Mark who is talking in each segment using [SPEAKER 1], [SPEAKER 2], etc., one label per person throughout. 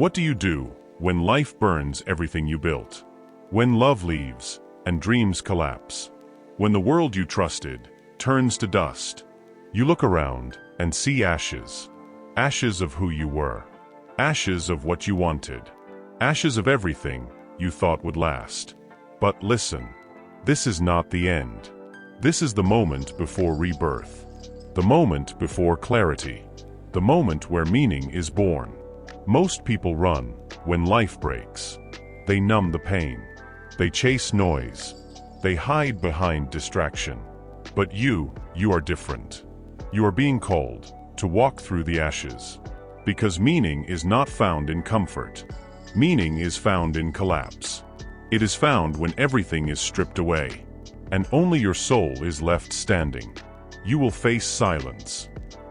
[SPEAKER 1] What do you do when life burns everything you built? When love leaves and dreams collapse? When the world you trusted turns to dust? You look around and see ashes. Ashes of who you were. Ashes of what you wanted. Ashes of everything you thought would last. But listen, this is not the end. This is the moment before rebirth. The moment before clarity. The moment where meaning is born. Most people run when life breaks. They numb the pain. They chase noise. They hide behind distraction. But you are different. You are being called to walk through the ashes. Because meaning is not found in comfort. Meaning is found in collapse. It is found when everything is stripped away, and only your soul is left standing. You will face silence.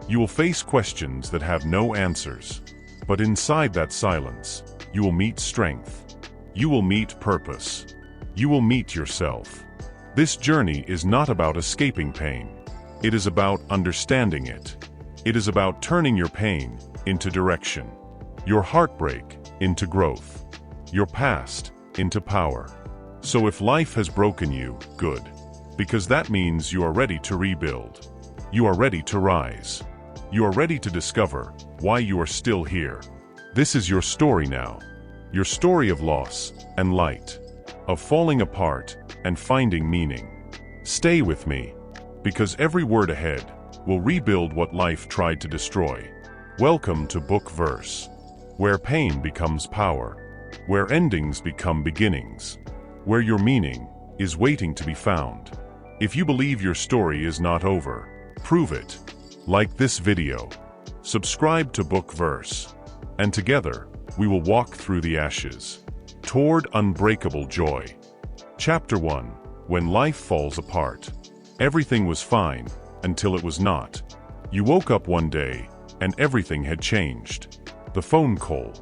[SPEAKER 1] You will face questions that have no answers. But inside that silence, you will meet strength. You will meet purpose. You will meet yourself. This journey is not about escaping pain. It is about understanding it. It is about turning your pain into direction, your heartbreak into growth, your past into power. So if life has broken you, good. Because that means you are ready to rebuild. You are ready to rise. You are ready to discover why you are still here. This is your story now. Your story of loss and light, of falling apart and finding meaning. Stay with me, because every word ahead will rebuild what life tried to destroy. Welcome to Book Verse, where pain becomes power, where endings become beginnings, where your meaning is waiting to be found. If you believe your story is not over, prove it. Like this video, subscribe to Book Verse, and together we will walk through the ashes, toward unbreakable joy. Chapter 1. When life falls apart. Everything was fine until it was not. You woke up one day and everything had changed. The phone call,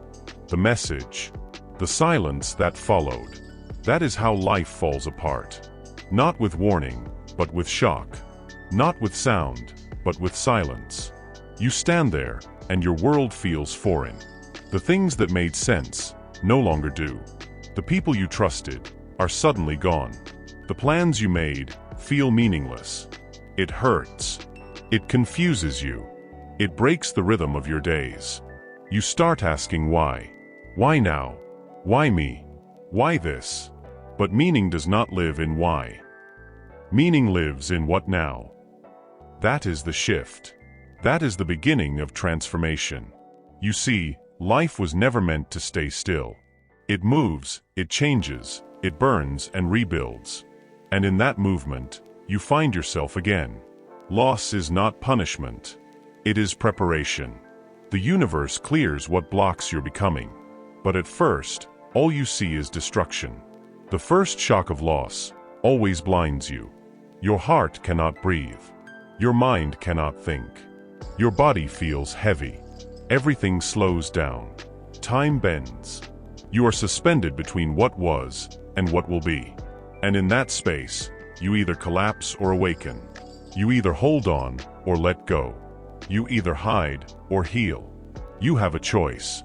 [SPEAKER 1] the message, the silence that followed. That is how life falls apart. Not with warning, but with shock. Not with sound, but with silence. You stand there, and your world feels foreign. The things that made sense no longer do. The people you trusted are suddenly gone. The plans you made feel meaningless. It hurts. It confuses you. It breaks the rhythm of your days. You start asking why. Why now? Why me? Why this? But meaning does not live in why. Meaning lives in what now. That is the shift. That is the beginning of transformation. You see, life was never meant to stay still. It moves, it changes, it burns and rebuilds. And in that movement, you find yourself again. Loss is not punishment. It is preparation. The universe clears what blocks your becoming. But at first, all you see is destruction. The first shock of loss always blinds you. Your heart cannot breathe. Your mind cannot think. Your body feels heavy. Everything slows down. Time bends. You are suspended between what was and what will be. And in that space, you either collapse or awaken. You either hold on or let go. You either hide or heal. You have a choice.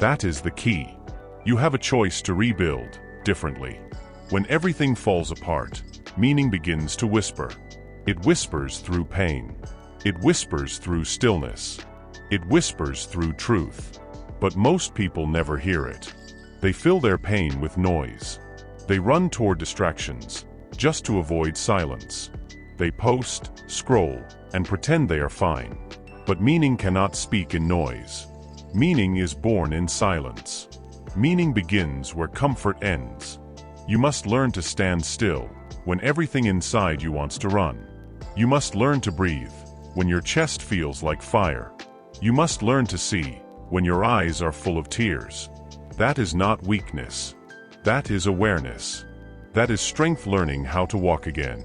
[SPEAKER 1] That is the key. You have a choice to rebuild differently. When everything falls apart, meaning begins to whisper. It whispers through pain. It whispers through stillness. It whispers through truth. But most people never hear it. They fill their pain with noise. They run toward distractions, just to avoid silence. They post, scroll, and pretend they are fine. But meaning cannot speak in noise. Meaning is born in silence. Meaning begins where comfort ends. You must learn to stand still when everything inside you wants to run. You must learn to breathe when your chest feels like fire. You must learn to see when your eyes are full of tears. That is not weakness. That is awareness. That is strength learning how to walk again.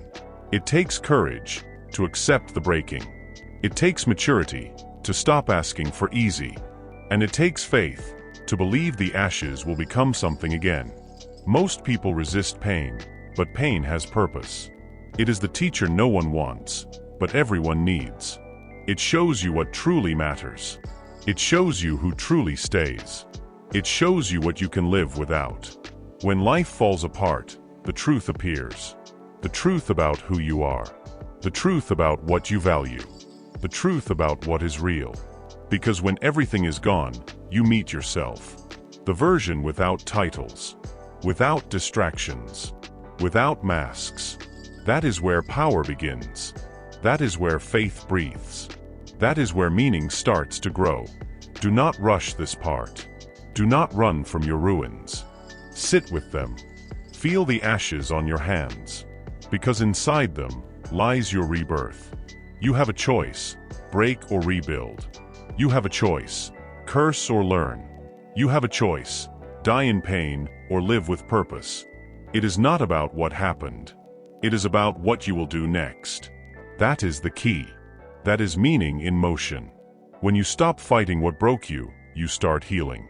[SPEAKER 1] It takes courage to accept the breaking. It takes maturity to stop asking for easy. And it takes faith to believe the ashes will become something again. Most people resist pain, but pain has purpose. It is the teacher no one wants, but everyone needs. It shows you what truly matters. It shows you who truly stays. It shows you what you can live without. When life falls apart, the truth appears. The truth about who you are. The truth about what you value. The truth about what is real. Because when everything is gone, you meet yourself. The version without titles. Without distractions. Without masks. That is where power begins. That is where faith breathes. That is where meaning starts to grow. Do not rush this part. Do not run from your ruins. Sit with them. Feel the ashes on your hands. Because inside them lies your rebirth. You have a choice, break or rebuild. You have a choice, curse or learn. You have a choice, die in pain or live with purpose. It is not about what happened. It is about what you will do next. That is the key. That is meaning in motion. When you stop fighting what broke you, you start healing.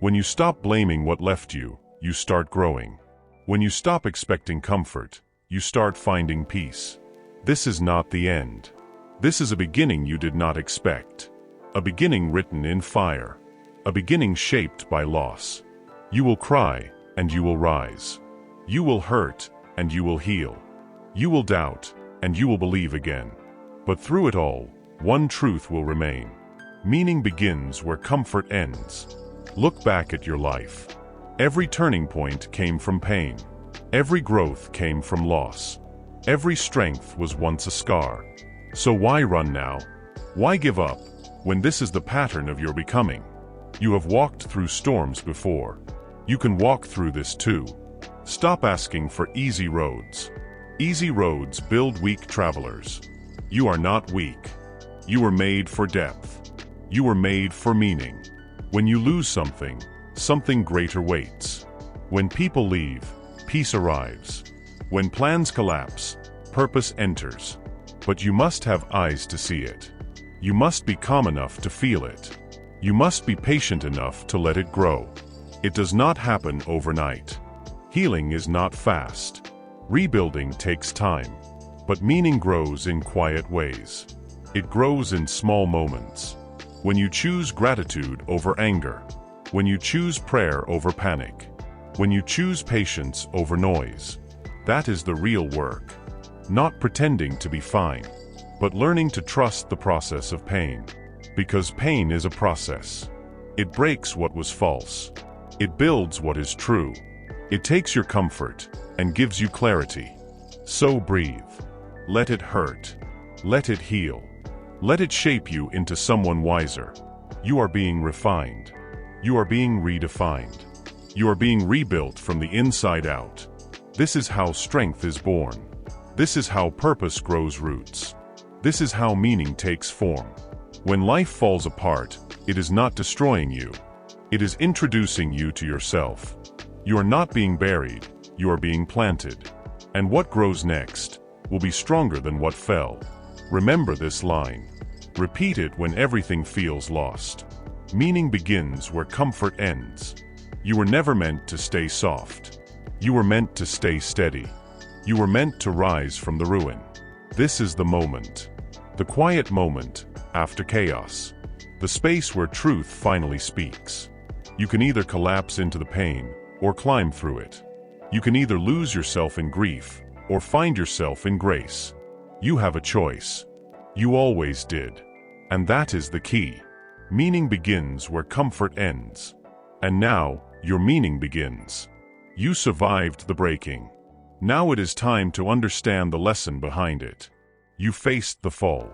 [SPEAKER 1] When you stop blaming what left you, you start growing. When you stop expecting comfort, you start finding peace. This is not the end. This is a beginning you did not expect. A beginning written in fire. A beginning shaped by loss. You will cry, and you will rise. You will hurt, and you will heal. You will doubt, and you will believe again. But through it all, one truth will remain. Meaning begins where comfort ends. Look back at your life. Every turning point came from pain. Every growth came from loss. Every strength was once a scar. So why run now? Why give up, when this is the pattern of your becoming? You have walked through storms before. You can walk through this too. Stop asking for easy roads. Easy roads build weak travelers. You are not weak. You were made for depth. You were made for meaning. When you lose something, something greater waits. When people leave, peace arrives. When plans collapse, purpose enters. But you must have eyes to see it. You must be calm enough to feel it. You must be patient enough to let it grow. It does not happen overnight. Healing is not fast. Rebuilding takes time. But meaning grows in quiet ways. It grows in small moments. When you choose gratitude over anger. When you choose prayer over panic. When you choose patience over noise. That is the real work. Not pretending to be fine, but learning to trust the process of pain. Because pain is a process. It breaks what was false. It builds what is true. It takes your comfort and gives you clarity. So breathe. Let it hurt. Let it heal. Let it shape you into someone wiser. You are being refined. You are being redefined. You are being rebuilt from the inside out. This is how strength is born. This is how purpose grows roots. This is how meaning takes form. When life falls apart, it is not destroying you. It is introducing you to yourself. You are not being buried, you are being planted. And what grows next will be stronger than what fell. Remember this line. Repeat it when everything feels lost. Meaning begins where comfort ends. You were never meant to stay soft. You were meant to stay steady. You were meant to rise from the ruin. This is the moment. The quiet moment after chaos. The space where truth finally speaks. You can either collapse into the pain or climb through it. You can either lose yourself in grief or find yourself in grace. You have a choice. You always did. And that is the key. Meaning begins where comfort ends. And now, your meaning begins. You survived the breaking. Now it is time to understand the lesson behind it. You faced the fall.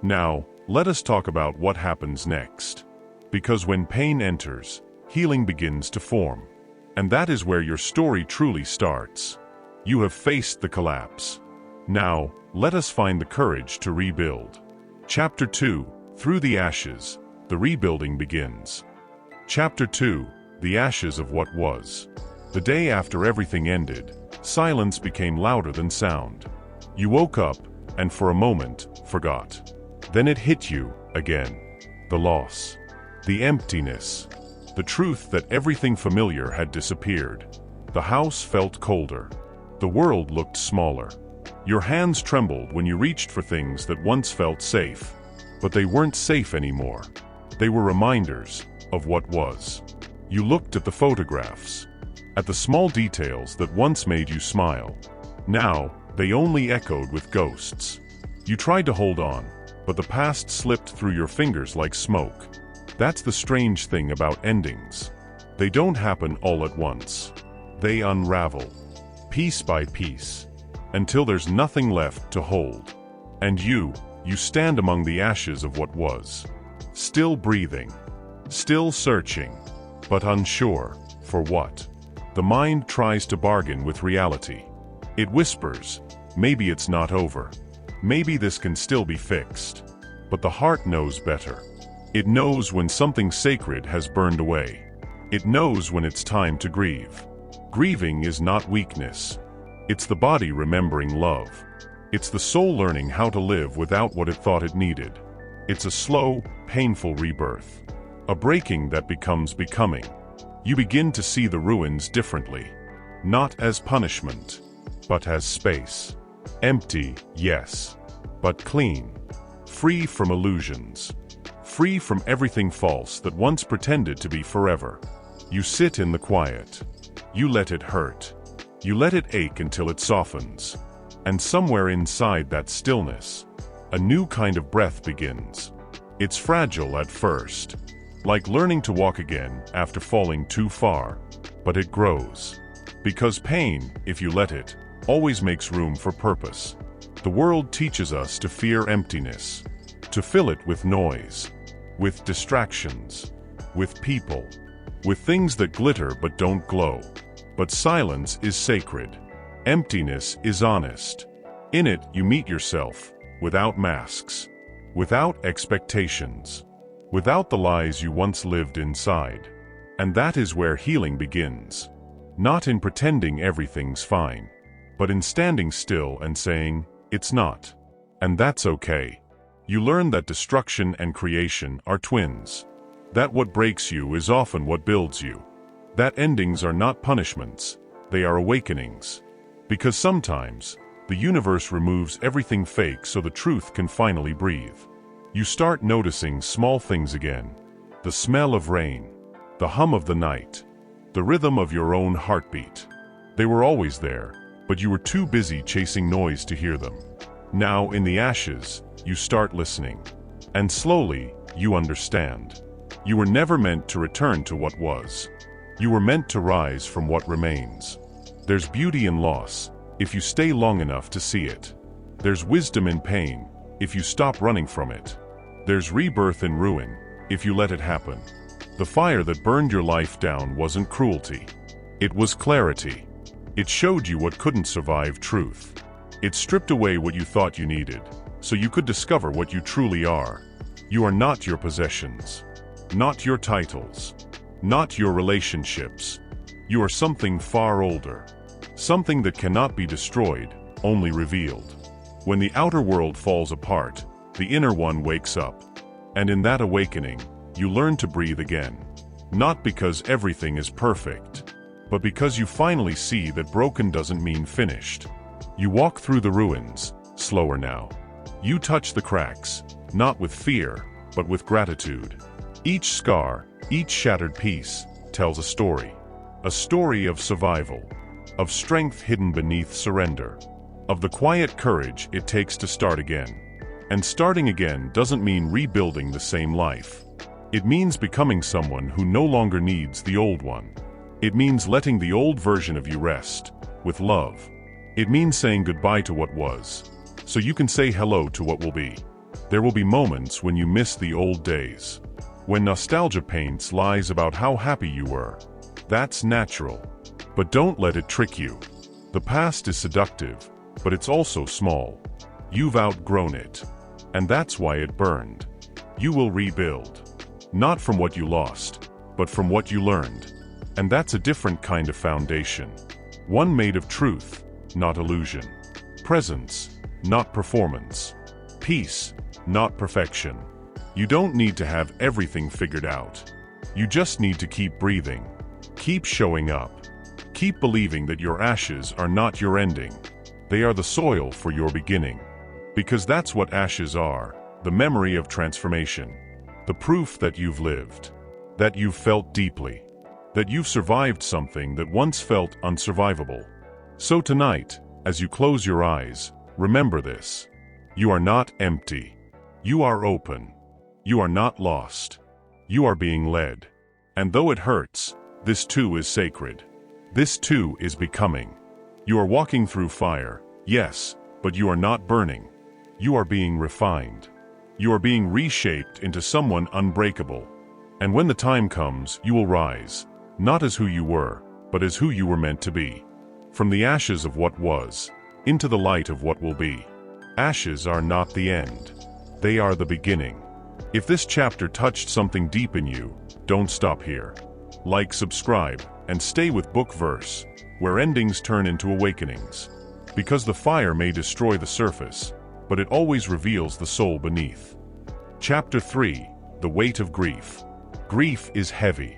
[SPEAKER 1] Now, let us talk about what happens next. Because when pain enters, healing begins to form. And that is where your story truly starts. You have faced the collapse. Now, let us find the courage to rebuild. Chapter 2, Through the Ashes, the Rebuilding Begins. Chapter 2, The Ashes of What Was. The day after everything ended, silence became louder than sound. You woke up, and for a moment, forgot. Then it hit you, again. The loss. The emptiness. The truth that everything familiar had disappeared. The house felt colder. The world looked smaller. Your hands trembled when you reached for things that once felt safe. But they weren't safe anymore. They were reminders of what was. You looked at the photographs, at the small details that once made you smile. Now, they only echoed with ghosts. You tried to hold on, but the past slipped through your fingers like smoke. That's the strange thing about endings. They don't happen all at once. They unravel, piece by piece, until there's nothing left to hold. And you stand among the ashes of what was. Still breathing, still searching, but unsure for what. The mind tries to bargain with reality. It whispers, maybe it's not over. Maybe this can still be fixed. But the heart knows better. It knows when something sacred has burned away. It knows when it's time to grieve. Grieving is not weakness. It's the body remembering love. It's the soul learning how to live without what it thought it needed. It's a slow, painful rebirth. A breaking that becomes becoming. You begin to see the ruins differently. Not as punishment, but as space. Empty, yes, but clean. Free from illusions. Free from everything false that once pretended to be forever. You sit in the quiet. You let it hurt. You let it ache until it softens. And somewhere inside that stillness, a new kind of breath begins. It's fragile at first, like learning to walk again after falling too far, but it grows. Because pain, if you let it, always makes room for purpose. The world teaches us to fear emptiness, to fill it with noise, with distractions, with people, with things that glitter but don't glow. But silence is sacred. Emptiness is honest. In it, you meet yourself, without masks, without expectations, without the lies you once lived inside. And that is where healing begins. Not in pretending everything's fine, but in standing still and saying, it's not. And that's okay. You learn that destruction and creation are twins. That what breaks you is often what builds you. That endings are not punishments, they are awakenings. Because sometimes, the universe removes everything fake so the truth can finally breathe. You start noticing small things again. The smell of rain, the hum of the night, the rhythm of your own heartbeat. They were always there, but you were too busy chasing noise to hear them. Now, in the ashes, you start listening. And slowly, you understand. You were never meant to return to what was. You were meant to rise from what remains. There's beauty in loss, if you stay long enough to see it. There's wisdom in pain, if you stop running from it. There's rebirth in ruin, if you let it happen. The fire that burned your life down wasn't cruelty. It was clarity. It showed you what couldn't survive truth. It stripped away what you thought you needed, so you could discover what you truly are. You are not your possessions, not your titles, not your relationships. You are something far older, something that cannot be destroyed, only revealed. When the outer world falls apart, the inner one wakes up. And in that awakening, you learn to breathe again. Not because everything is perfect, but because you finally see that broken doesn't mean finished. You walk through the ruins, slower now. You touch the cracks, not with fear, but with gratitude. Each scar, each shattered piece, tells a story of survival, of strength hidden beneath surrender, of the quiet courage it takes to start again. And starting again doesn't mean rebuilding the same life. It means becoming someone who no longer needs the old one. It means letting the old version of you rest, with love. It means saying goodbye to what was, so you can say hello to what will be. There will be moments when you miss the old days, when nostalgia paints lies about how happy you were. That's natural, but don't let it trick you. The past is seductive, but it's also small. You've outgrown it, and that's why it burned. You will rebuild, not from what you lost, but from what you learned. And that's a different kind of foundation. One made of truth, not illusion. Presence, not performance. Peace, not perfection. You don't need to have everything figured out. You just need to keep breathing. Keep showing up. Keep believing that your ashes are not your ending. They are the soil for your beginning. Because that's what ashes are, the memory of transformation. The proof that you've lived. That you've felt deeply. that you've survived something that once felt unsurvivable. So tonight, as you close your eyes, remember this. You are not empty. You are open. You are not lost. You are being led. And though it hurts, this too is sacred. This too is becoming. You are walking through fire, yes, but you are not burning. You are being refined. You are being reshaped into someone unbreakable. And when the time comes, you will rise, not as who you were, but as who you were meant to be. From the ashes of what was, into the light of what will be. Ashes are not the end. They are the beginning. If this chapter touched something deep in you, don't stop here. Like, subscribe, and stay with Book Verse, where endings turn into awakenings. Because the fire may destroy the surface, but it always reveals the soul beneath. Chapter 3, The Weight of Grief. Grief is heavy.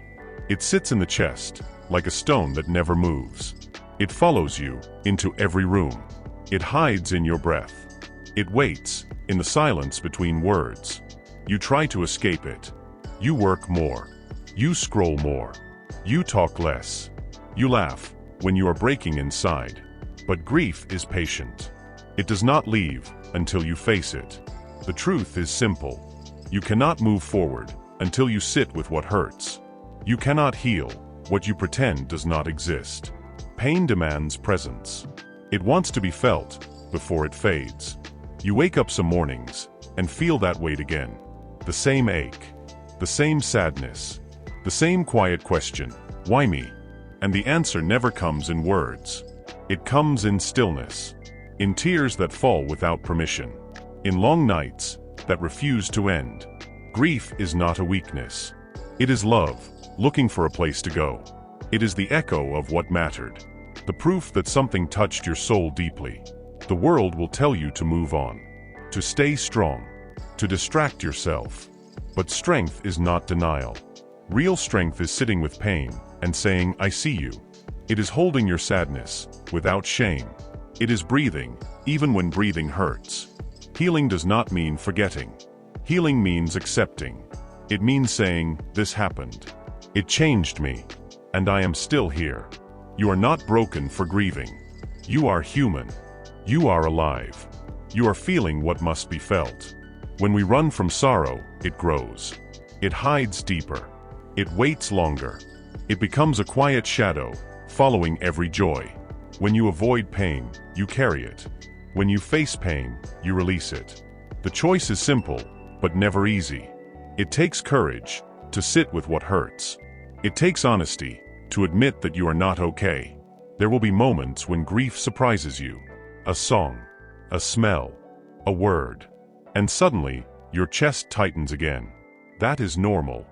[SPEAKER 1] It sits in the chest, like a stone that never moves. It follows you into every room. It hides in your breath. It waits in the silence between words. You try to escape it. You work more. You scroll more. You talk less. You laugh when you are breaking inside. But grief is patient. It does not leave until you face it. The truth is simple. You cannot move forward until you sit with what hurts. You cannot heal what you pretend does not exist. Pain demands presence. It wants to be felt before it fades. You wake up some mornings and feel that weight again. The same ache, the same sadness, the same quiet question, why me? And the answer never comes in words. It comes in stillness, in tears that fall without permission, in long nights that refuse to end. Grief is not a weakness. It is love, looking for a place to go. It is the echo of what mattered, the proof that something touched your soul deeply. The world will tell you to move on, to stay strong, to distract yourself. But strength is not denial. Real strength is sitting with pain and saying, I see you. It is holding your sadness without shame. It is breathing, even when breathing hurts. Healing does not mean forgetting. Healing means accepting. It means saying, this happened. It changed me, and I am still here. You are not broken for grieving. You are human. You are alive. You are feeling what must be felt. When we run from sorrow, it grows. It hides deeper. It waits longer. It becomes a quiet shadow, following every joy. When you avoid pain, you carry it. When you face pain, you release it. The choice is simple, but never easy. It takes courage to sit with what hurts. It takes honesty to admit that you are not okay. There will be moments when grief surprises you. A song, a smell, a word. And suddenly, your chest tightens again. That is normal.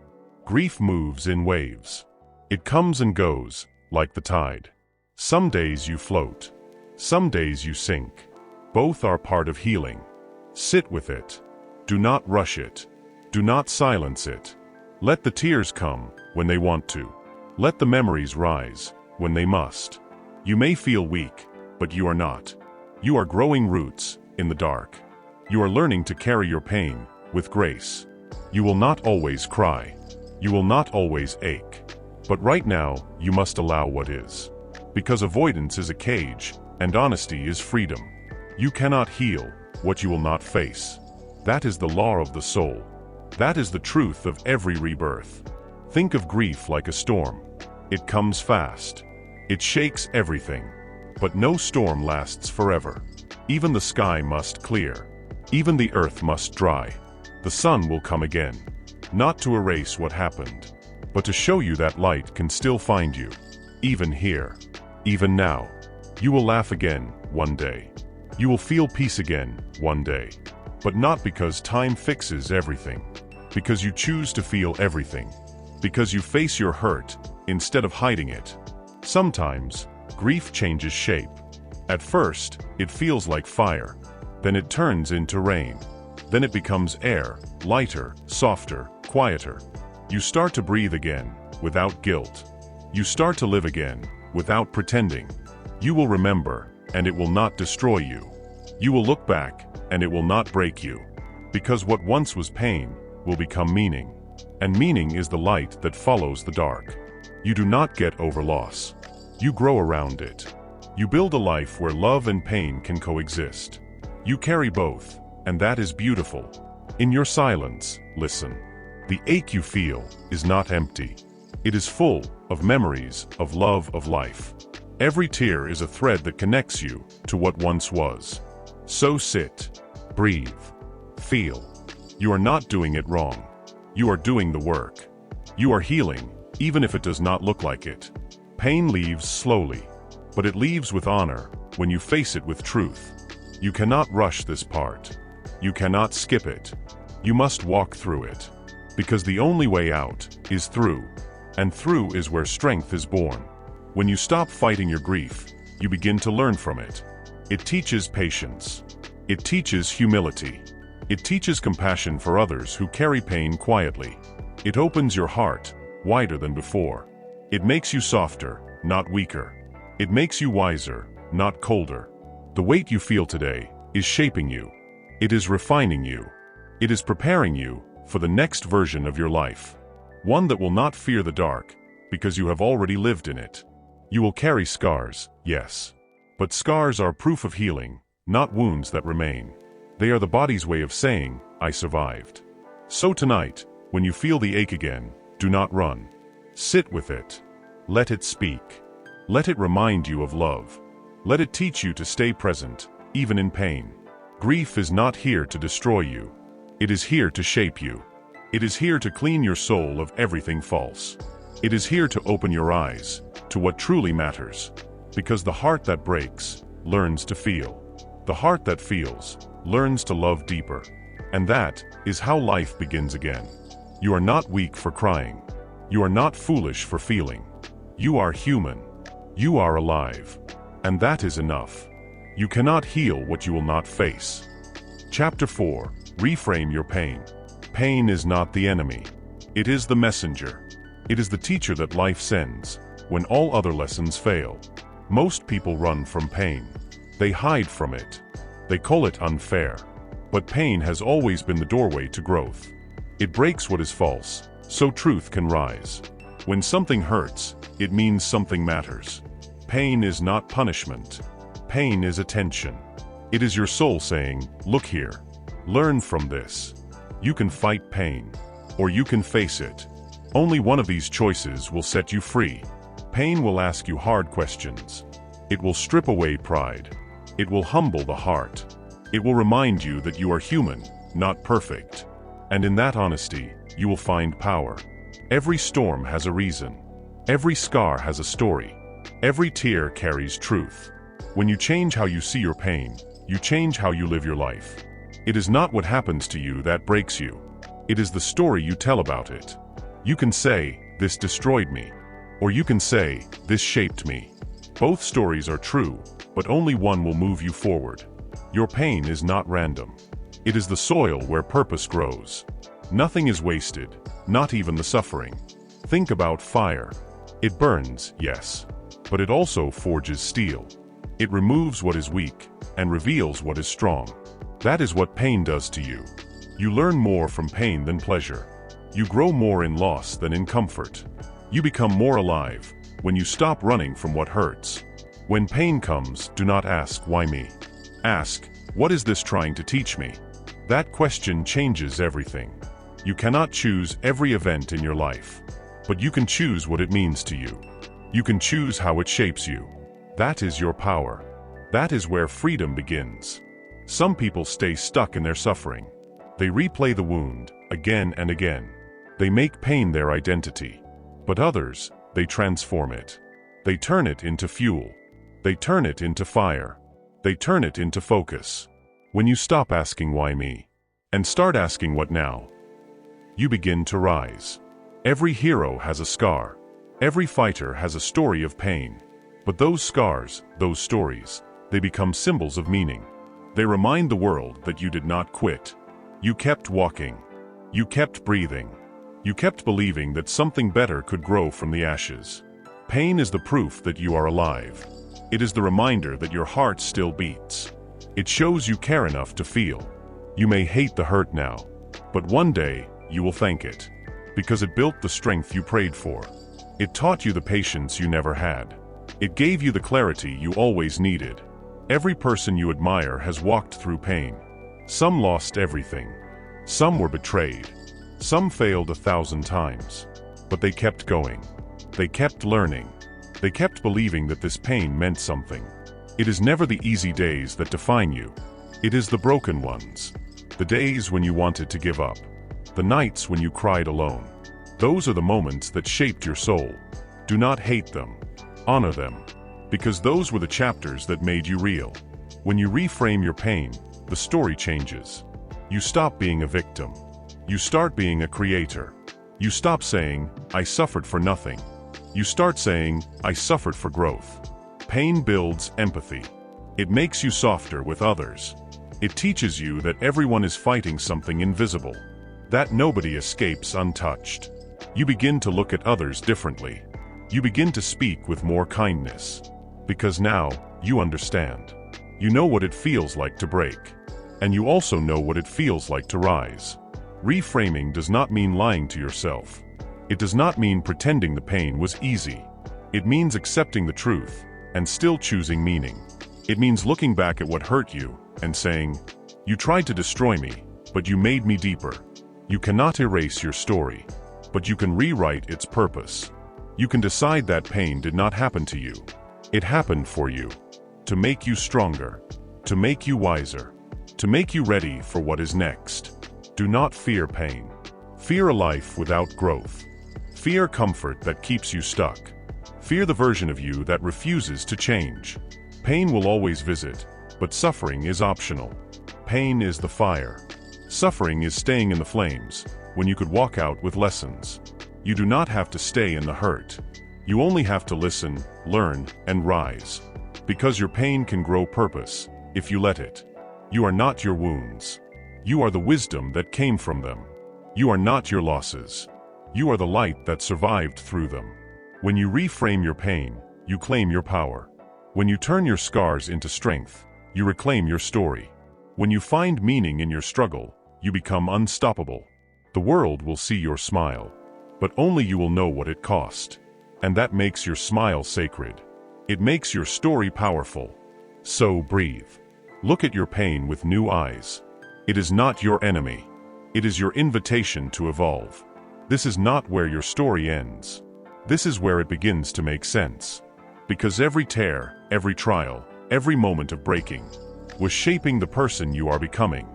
[SPEAKER 1] Grief moves in waves. It comes and goes, like the tide. Some days you float. Some days you sink. Both are part of healing. Sit with it. Do not rush it. Do not silence it. Let the tears come when they want to. Let the memories rise when they must. You may feel weak, but you are not. You are growing roots in the dark. You are learning to carry your pain with grace. You will not always cry. You will not always ache. But right now, you must allow what is. Because avoidance is a cage, and honesty is freedom. You cannot heal what you will not face. That is the law of the soul. That is the truth of every rebirth. Think of grief like a storm. It comes fast. It shakes everything. But no storm lasts forever. Even the sky must clear. Even the earth must dry. The sun will come again. Not to erase what happened, but to show you that light can still find you. Even here. Even now. You will laugh again one day. You will feel peace again one day. But not because time fixes everything. Because you choose to feel everything. Because you face your hurt instead of hiding it. Sometimes, grief changes shape. At first, it feels like fire. Then it turns into rain. Then it becomes air, lighter, softer, quieter. You start to breathe again, without guilt. You start to live again, without pretending. You will remember, and it will not destroy you. You will look back, and it will not break you. Because what once was pain will become meaning. And meaning is the light that follows the dark. You do not get over loss. You grow around it. You build a life where love and pain can coexist. You carry both, and that is beautiful. In your silence, listen. The ache you feel is not empty. It is full of memories, of love, of life. Every tear is a thread that connects you to what once was. So sit, breathe, feel. You are not doing it wrong. You are doing the work. You are healing, even if it does not look like it. Pain leaves slowly, but it leaves with honor when you face it with truth. You cannot rush this part. You cannot skip it. You must walk through it. Because the only way out is through, and through is where strength is born. When you stop fighting your grief, you begin to learn from it. It teaches patience. It teaches humility. It teaches compassion for others who carry pain quietly. It opens your heart wider than before. It makes you softer, not weaker. It makes you wiser, not colder. The weight you feel today is shaping you. It is refining you. It is preparing you for the next version of your life. One that will not fear the dark, because you have already lived in it. You will carry scars, yes. But scars are proof of healing, not wounds that remain. They are the body's way of saying, I survived. So tonight, when you feel the ache again, do not run. Sit with it. Let it speak. Let it remind you of love. Let it teach you to stay present, even in pain. Grief is not here to destroy you. It is here to shape you. It is here to clean your soul of everything false. It is here to open your eyes to what truly matters. Because the heart that breaks learns to feel. The heart that feels learns to love deeper. And that is how life begins again. You are not weak for crying. You are not foolish for feeling. You are human. You are alive. And that is enough. You cannot heal what you will not face. Chapter 4. Reframe your pain. Pain is not the enemy. It is the messenger. It is the teacher that life sends when all other lessons fail. Most people run from pain. They hide from it. They call it unfair. But pain has always been the doorway to growth. It breaks what is false, so truth can rise. When something hurts, it means something matters. Pain is not punishment. Pain is attention. It is your soul saying, look here. Learn from this. You can fight pain, or you can face it. Only one of these choices will set you free. Pain will ask you hard questions. It will strip away pride. It will humble the heart. It will remind you that you are human, not perfect. And in that honesty, you will find power. Every storm has a reason. Every scar has a story. Every tear carries truth. When you change how you see your pain, you change how you live your life. It is not what happens to you that breaks you. It is the story you tell about it. You can say, this destroyed me. Or you can say, this shaped me. Both stories are true, but only one will move you forward. Your pain is not random. It is the soil where purpose grows. Nothing is wasted, not even the suffering. Think about fire. It burns, yes, but it also forges steel. It removes what is weak and reveals what is strong. That is what pain does to you. You learn more from pain than pleasure. You grow more in loss than in comfort. You become more alive when you stop running from what hurts. When pain comes, do not ask, why me? Ask, what is this trying to teach me? That question changes everything. You cannot choose every event in your life, but you can choose what it means to you. You can choose how it shapes you. That is your power. That is where freedom begins. Some people stay stuck in their suffering. They replay the wound again and again. They make pain their identity. But others, they transform it. They turn it into fuel. They turn it into fire. They turn it into focus. When you stop asking why me, and start asking what now, you begin to rise. Every hero has a scar. Every fighter has a story of pain. But those scars, those stories, they become symbols of meaning. They remind the world that you did not quit. You kept walking. You kept breathing. You kept believing that something better could grow from the ashes. Pain is the proof that you are alive. It is the reminder that your heart still beats. It shows you care enough to feel. You may hate the hurt now, but one day you will thank it, because it built the strength you prayed for. It taught you the patience you never had. It gave you the clarity you always needed. Every person you admire has walked through pain. Some lost everything. Some were betrayed. Some failed 1,000 times. But they kept going. They kept learning. They kept believing that this pain meant something. It is never the easy days that define you. It is the broken ones. The days when you wanted to give up. The nights when you cried alone. Those are the moments that shaped your soul. Do not hate them. Honor them. Because those were the chapters that made you real. When you reframe your pain, the story changes. You stop being a victim. You start being a creator. You stop saying, "I suffered for nothing." You start saying, "I suffered for growth." Pain builds empathy. It makes you softer with others. It teaches you that everyone is fighting something invisible, that nobody escapes untouched. You begin to look at others differently. You begin to speak with more kindness. Because now, you understand. You know what it feels like to break. And you also know what it feels like to rise. Reframing does not mean lying to yourself. It does not mean pretending the pain was easy. It means accepting the truth and still choosing meaning. It means looking back at what hurt you and saying, "You tried to destroy me, but you made me deeper." You cannot erase your story, but you can rewrite its purpose. You can decide that pain did not happen to you. It happened for you, to make you stronger, to make you wiser, to make you ready for what is next. Do not fear pain. Fear a life without growth. Fear comfort that keeps you stuck. Fear the version of you that refuses to change. Pain will always visit, but suffering is optional. Pain is the fire. Suffering is staying in the flames, when you could walk out with lessons. You do not have to stay in the hurt. You only have to listen, learn, and rise. Because your pain can grow purpose, if you let it. You are not your wounds. You are the wisdom that came from them. You are not your losses. You are the light that survived through them. When you reframe your pain, you claim your power. When you turn your scars into strength, you reclaim your story. When you find meaning in your struggle, you become unstoppable. The world will see your smile, but only you will know what it cost. And that makes your smile sacred. It makes your story powerful. So breathe. Look at your pain with new eyes. It is not your enemy. It is your invitation to evolve. This is not where your story ends. This is where it begins to make sense. Because every tear, every trial, every moment of breaking was shaping the person you are becoming.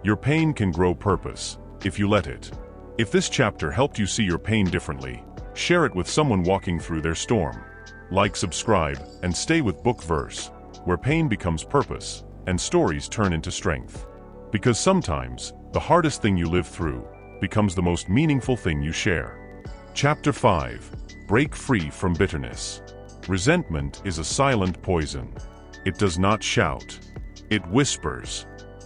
[SPEAKER 1] Your pain can grow purpose, if you let it. If this chapter helped you see your pain differently, share it with someone walking through their storm. Like, subscribe, and stay with Book Verse, where pain becomes purpose, and stories turn into strength. Because sometimes, the hardest thing you live through becomes the most meaningful thing you share. Chapter 5. Break free from bitterness. Resentment is a silent poison. It does not shout. It whispers.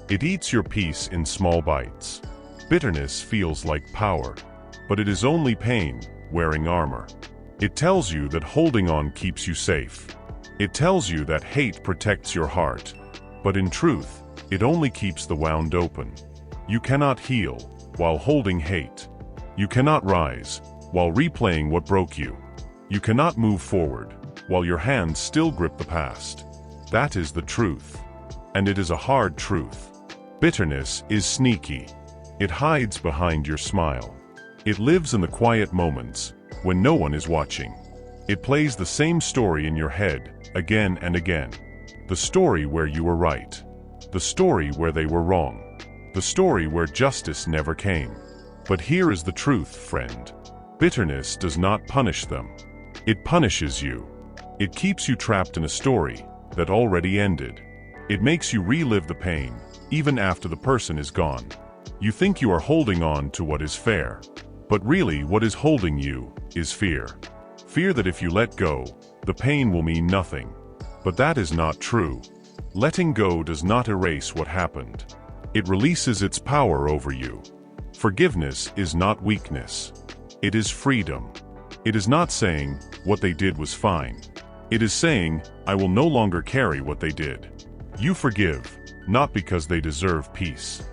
[SPEAKER 1] It eats your peace in small bites. Bitterness feels like power, but it is only pain wearing armor. It tells you that holding on keeps you safe. It tells you that hate protects your heart, but in truth, it only keeps the wound open. You cannot heal while holding hate. You cannot rise while replaying what broke you. You cannot move forward while your hands still grip the past. That is the truth. And it is a hard truth. Bitterness is sneaky. It hides behind your smile. It lives in the quiet moments when no one is watching. It plays the same story in your head again and again. The story where you were right. The story where they were wrong. The story where justice never came. But here is the truth, friend. Bitterness does not punish them. It punishes you. It keeps you trapped in a story that already ended. It makes you relive the pain, even after the person is gone. You think you are holding on to what is fair. But really, what is holding you is fear. Fear that if you let go, the pain will mean nothing. But that is not true. Letting go does not erase what happened. It releases its power over you. Forgiveness is not weakness. It is freedom. It is not saying, "What they did was fine." It is saying, "I will no longer carry what they did." You forgive, not because they deserve peace.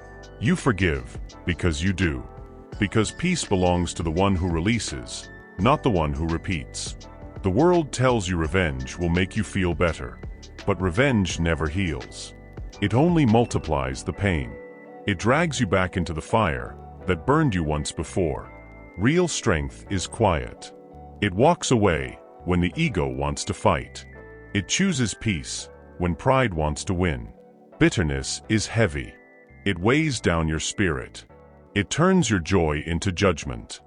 [SPEAKER 1] You forgive because you do. Because peace belongs to the one who releases, not the one who repeats. The world tells you revenge will make you feel better, but revenge never heals. It only multiplies the pain. It drags you back into the fire that burned you once before. Real strength is quiet. It walks away when the ego wants to fight. It chooses peace when pride wants to win. Bitterness is heavy. It weighs down your spirit. It turns your joy into judgment,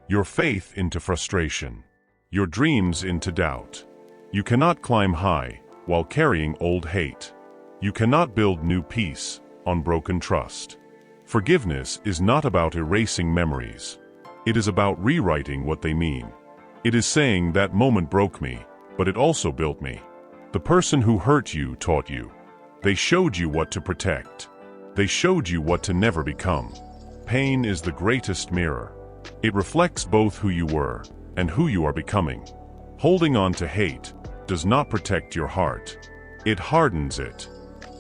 [SPEAKER 1] your faith into frustration, your dreams into doubt. You cannot climb high while carrying old hate. You cannot build new peace on broken trust. Forgiveness is not about erasing memories. It is about rewriting what they mean. It is saying that moment broke me, but it also built me. The person who hurt you taught you. They showed you what to protect. They showed you what to never become. Pain is the greatest mirror. It reflects both who you were and who you are becoming. Holding on to hate does not protect your heart. It hardens it.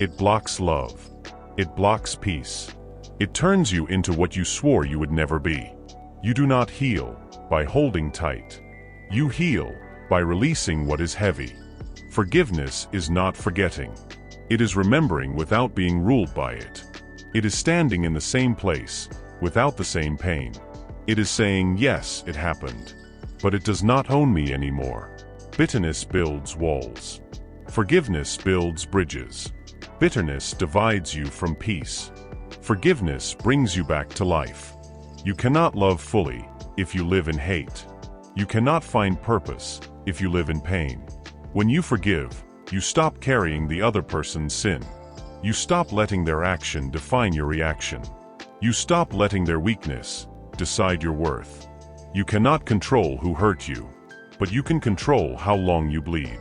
[SPEAKER 1] It blocks love. It blocks peace. It turns you into what you swore you would never be. You do not heal by holding tight. You heal by releasing what is heavy. Forgiveness is not forgetting. It is remembering without being ruled by it. It is standing in the same place without the same pain. It is saying, yes, it happened, but it does not own me anymore. Bitterness builds walls. Forgiveness builds bridges. Bitterness divides you from peace. Forgiveness brings you back to life. You cannot love fully if you live in hate. You cannot find purpose if you live in pain. When you forgive, you stop carrying the other person's sin. You stop letting their action define your reaction. You stop letting their weakness decide your worth. You cannot control who hurt you, but you can control how long you bleed.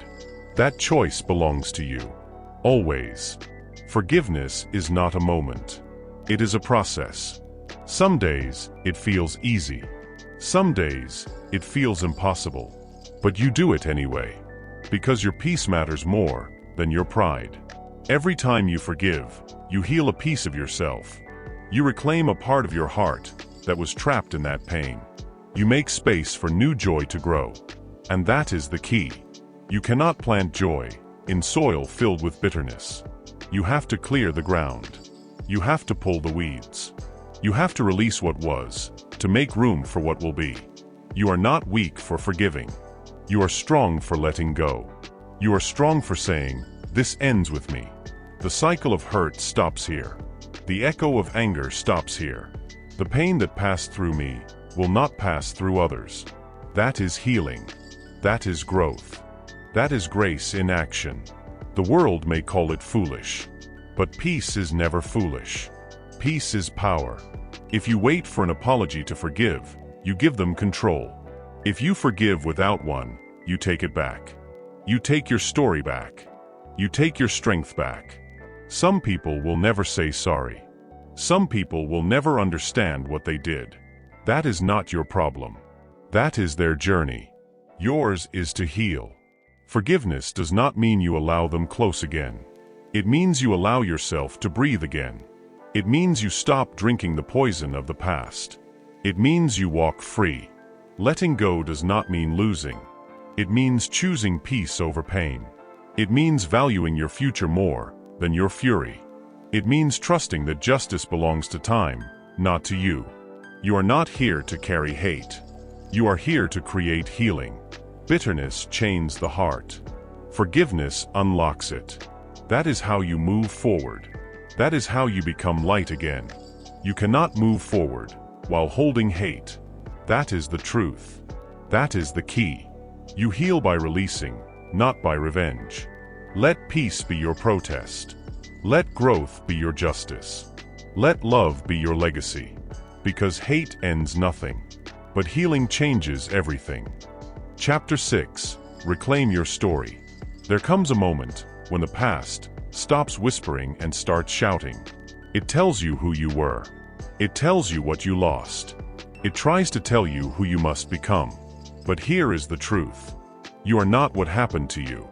[SPEAKER 1] That choice belongs to you. Always. Forgiveness is not a moment. It is a process. Some days, it feels easy. Some days, it feels impossible. But you do it anyway, because your peace matters more than your pride. Every time you forgive, you heal a piece of yourself. You reclaim a part of your heart that was trapped in that pain. You make space for new joy to grow. And that is the key. You cannot plant joy in soil filled with bitterness. You have to clear the ground. You have to pull the weeds. You have to release what was to make room for what will be. You are not weak for forgiving. You are strong for letting go. You are strong for saying, this ends with me. The cycle of hurt stops here. The echo of anger stops here. The pain that passed through me will not pass through others. That is healing. That is growth. That is grace in action. The world may call it foolish, but peace is never foolish. Peace is power. If you wait for an apology to forgive, you give them control. If you forgive without one, you take it back. You take your story back. You take your strength back. Some people will never say sorry. Some people will never understand what they did. That is not your problem. That is their journey. Yours is to heal. Forgiveness does not mean you allow them close again. It means you allow yourself to breathe again. It means you stop drinking the poison of the past. It means you walk free. Letting go does not mean losing. It means choosing peace over pain. It means valuing your future more than your fury. It means trusting that justice belongs to time, not to you. You are not here to carry hate. You are here to create healing. Bitterness chains the heart. Forgiveness unlocks it. That is how you move forward. That is how you become light again. You cannot move forward while holding hate. That is the truth. That is the key. You heal by releasing, not by revenge. Let peace be your protest. Let growth be your justice. Let love be your legacy. Because hate ends nothing, but healing changes everything. Chapter 6. Reclaim your story. There comes a moment when the past stops whispering and starts shouting. It tells you who you were. It tells you what you lost. It tries to tell you who you must become. But here is the truth. You are not what happened to you.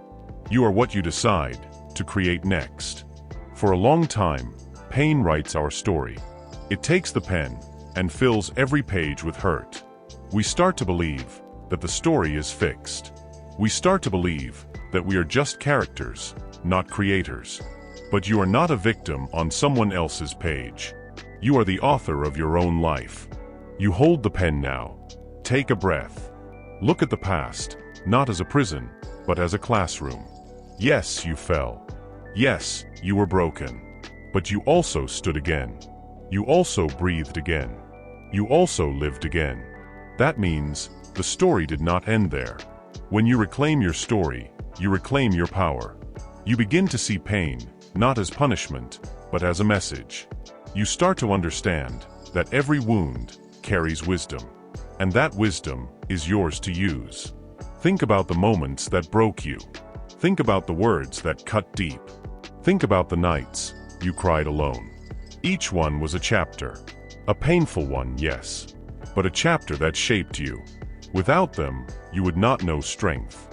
[SPEAKER 1] You are what you decide to create next. For a long time, pain writes our story. It takes the pen and fills every page with hurt. We start to believe that the story is fixed. We start to believe that we are just characters, not creators. But you are not a victim on someone else's page. You are the author of your own life. You hold the pen now. Take a breath. Look at the past, not as a prison, but as a classroom. Yes, you fell. Yes, you were broken. But you also stood again. You also breathed again. You also lived again. That means the story did not end there. When you reclaim your story, you reclaim your power. You begin to see pain, not as punishment, but as a message. You start to understand that every wound carries wisdom, and that wisdom is yours to use. Think about the moments that broke you. Think about the words that cut deep. Think about the nights you cried alone. Each one was a chapter. A painful one, yes, but a chapter that shaped you. Without them, you would not know strength.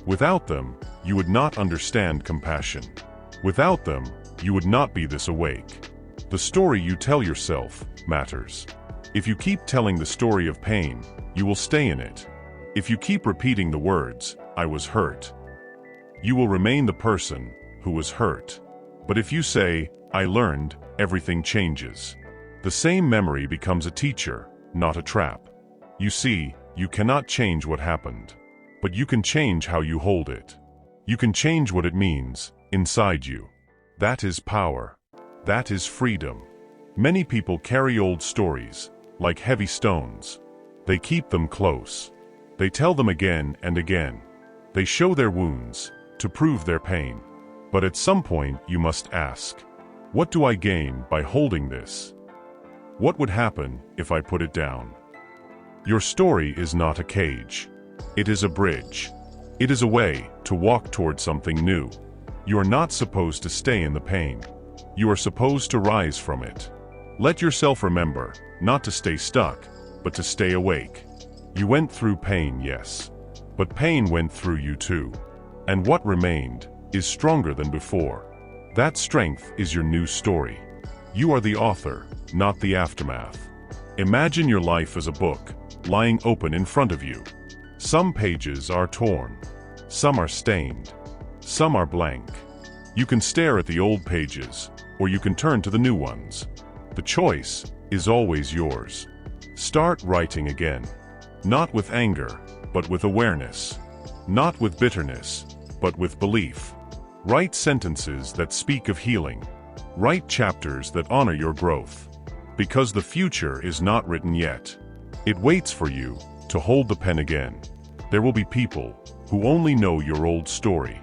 [SPEAKER 1] Without them, you would not understand compassion. Without them, you would not be this awake. The story you tell yourself matters. If you keep telling the story of pain, you will stay in it. If you keep repeating the words, "I was hurt," you will remain the person who was hurt. But if you say, "I learned," everything changes. The same memory becomes a teacher, not a trap. You see, you cannot change what happened, but you can change how you hold it. You can change what it means inside you. That is power. That is freedom. Many people carry old stories, like heavy stones. They keep them close. They tell them again and again. They show their wounds to prove their pain. But at some point you must ask, what do I gain by holding this? What would happen if I put it down? Your story is not a cage. It is a bridge. It is a way to walk toward something new. You are not supposed to stay in the pain. You are supposed to rise from it. Let yourself remember not to stay stuck, but to stay awake. You went through pain, yes, but pain went through you too. And what remained is stronger than before. That strength is your new story. You are the author, not the aftermath. Imagine your life as a book, lying open in front of you. Some pages are torn. Some are stained. Some are blank. You can stare at the old pages, or you can turn to the new ones. The choice is always yours. Start writing again. Not with anger, but with awareness. Not with bitterness, but with belief. Write sentences that speak of healing. Write chapters that honor your growth. Because the future is not written yet. It waits for you to hold the pen again. There will be people who only know your old story.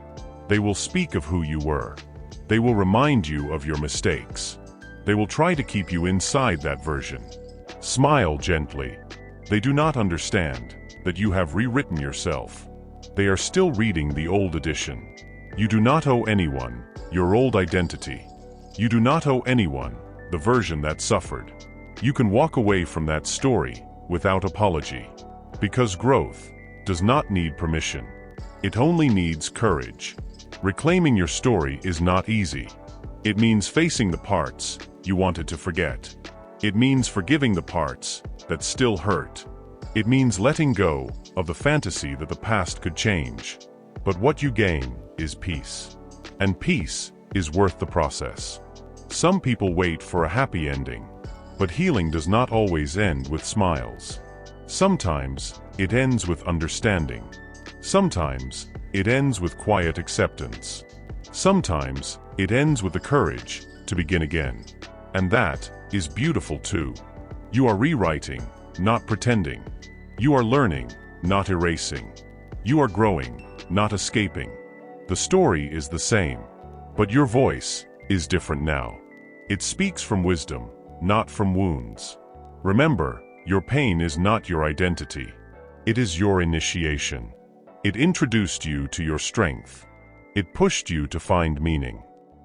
[SPEAKER 1] They will speak of who you were. They will remind you of your mistakes. They will try to keep you inside that version. Smile gently. They do not understand that you have rewritten yourself. They are still reading the old edition. You do not owe anyone your old identity. You do not owe anyone the version that suffered. You can walk away from that story without apology. Because growth does not need permission. It only needs courage. Reclaiming your story is not easy. It means facing the parts you wanted to forget. It means forgiving the parts that still hurt. It means letting go of the fantasy that the past could change. But what you gain is peace. And peace is worth the process. Some people wait for a happy ending, but healing does not always end with smiles. Sometimes it ends with understanding. Sometimes it ends with quiet acceptance. Sometimes it ends with the courage to begin again. And that is beautiful too. You are rewriting, not pretending. You are learning, not erasing. You are growing, not escaping. The story is the same, but your voice is different now. It speaks from wisdom, not from wounds. Remember, your pain is not your identity. It is your initiation. It introduced you to your strength. It pushed you to find meaning.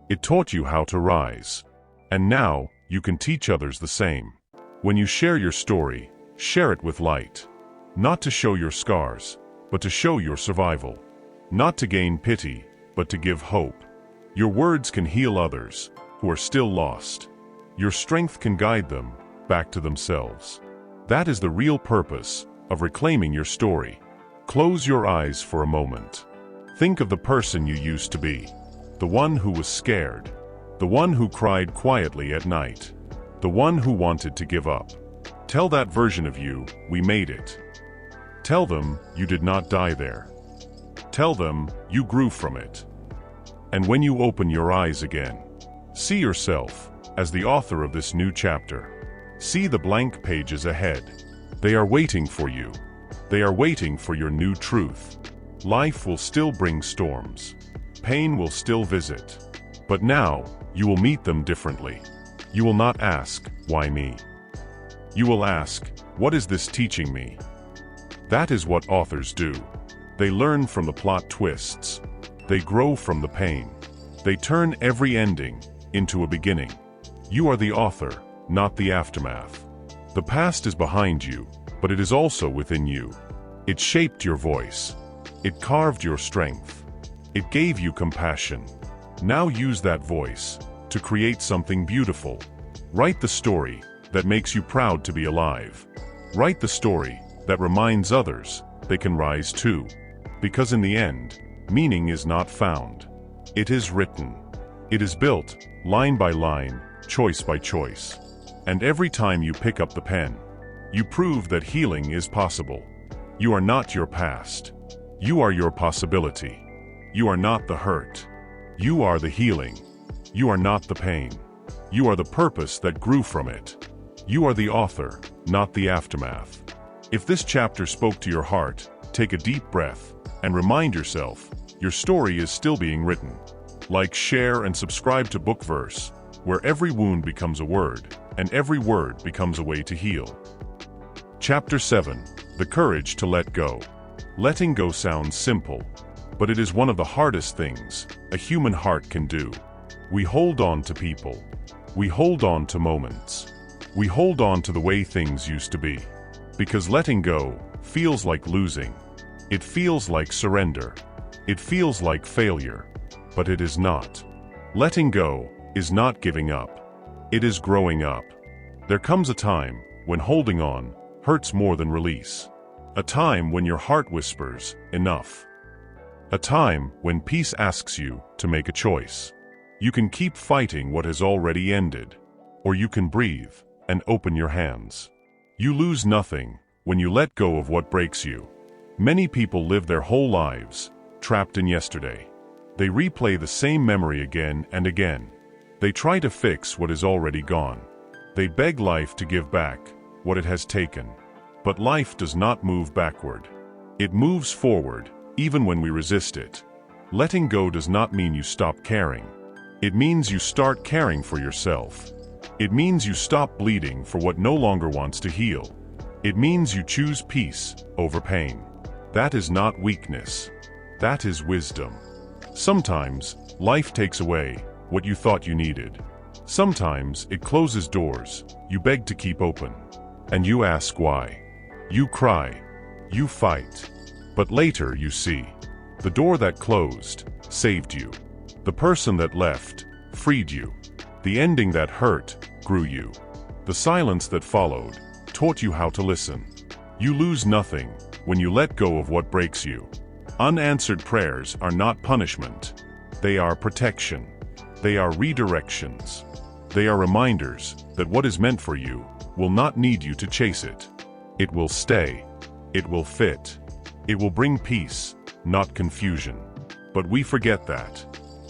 [SPEAKER 1] It taught you how to rise. And now, you can teach others the same. When you share your story, share it with light. Not to show your scars, but to show your survival. Not to gain pity, but to give hope. Your words can heal others who are still lost. Your strength can guide them back to themselves. That is the real purpose of reclaiming your story. Close your eyes for a moment. Think of the person you used to be. The one who was scared. The one who cried quietly at night. The one who wanted to give up. Tell that version of you, we made it. Tell them you did not die there. Tell them you grew from it. And when you open your eyes again, see yourself as the author of this new chapter. See the blank pages ahead. They are waiting for you. They are waiting for your new truth. Life will still bring storms. Pain will still visit. But now, you will meet them differently. You will not ask, why me? You will ask, what is this teaching me? That is what authors do. They learn from the plot twists. They grow from the pain. They turn every ending into a beginning. You are the author, not the aftermath. The past is behind you, but it is also within you. It shaped your voice. It carved your strength. It gave you compassion. Now use that voice to create something beautiful. Write the story that makes you proud to be alive. Write the story that reminds others they can rise too. Because in the end, meaning is not found. It is written. It is built, line by line, choice by choice. And every time you pick up the pen, you prove that healing is possible. You are not your past. You are your possibility. You are not the hurt. You are the healing. You are not the pain. You are the purpose that grew from it. You are the author, not the aftermath. If this chapter spoke to your heart, take a deep breath and remind yourself, your story is still being written. Like, share, and subscribe to Bookverse, where every wound becomes a word, and every word becomes a way to heal. Chapter 7. The Courage to Let Go. Letting go sounds simple, but it is one of the hardest things a human heart can do. We hold on to people. We hold on to moments. We hold on to the way things used to be. Because letting go feels like losing. It feels like surrender. It feels like failure. But it is not. Letting go is not giving up. It is growing up. There comes a time when holding on hurts more than release. A time when your heart whispers, enough. A time when peace asks you to make a choice. You can keep fighting what has already ended, or you can breathe and open your hands. You lose nothing when you let go of what breaks you. Many people live their whole lives trapped in yesterday. They replay the same memory again and again. They try to fix what is already gone. They beg life to give back what it has taken. But life does not move backward. It moves forward, even when we resist it. Letting go does not mean you stop caring. It means you start caring for yourself. It means you stop bleeding for what no longer wants to heal. It means you choose peace over pain. That is not weakness. That is wisdom. Sometimes, life takes away what you thought you needed. Sometimes, it closes doors you beg to keep open. And you ask why. You cry. You fight. But later you see. The door that closed saved you. The person that left freed you. The ending that hurt grew you. The silence that followed taught you how to listen. You lose nothing when you let go of what breaks you. Unanswered prayers are not punishment. They are protection. They are redirections. They are reminders that what is meant for you will not need you to chase it. It will stay. It will fit. It will bring peace, not confusion. But we forget that.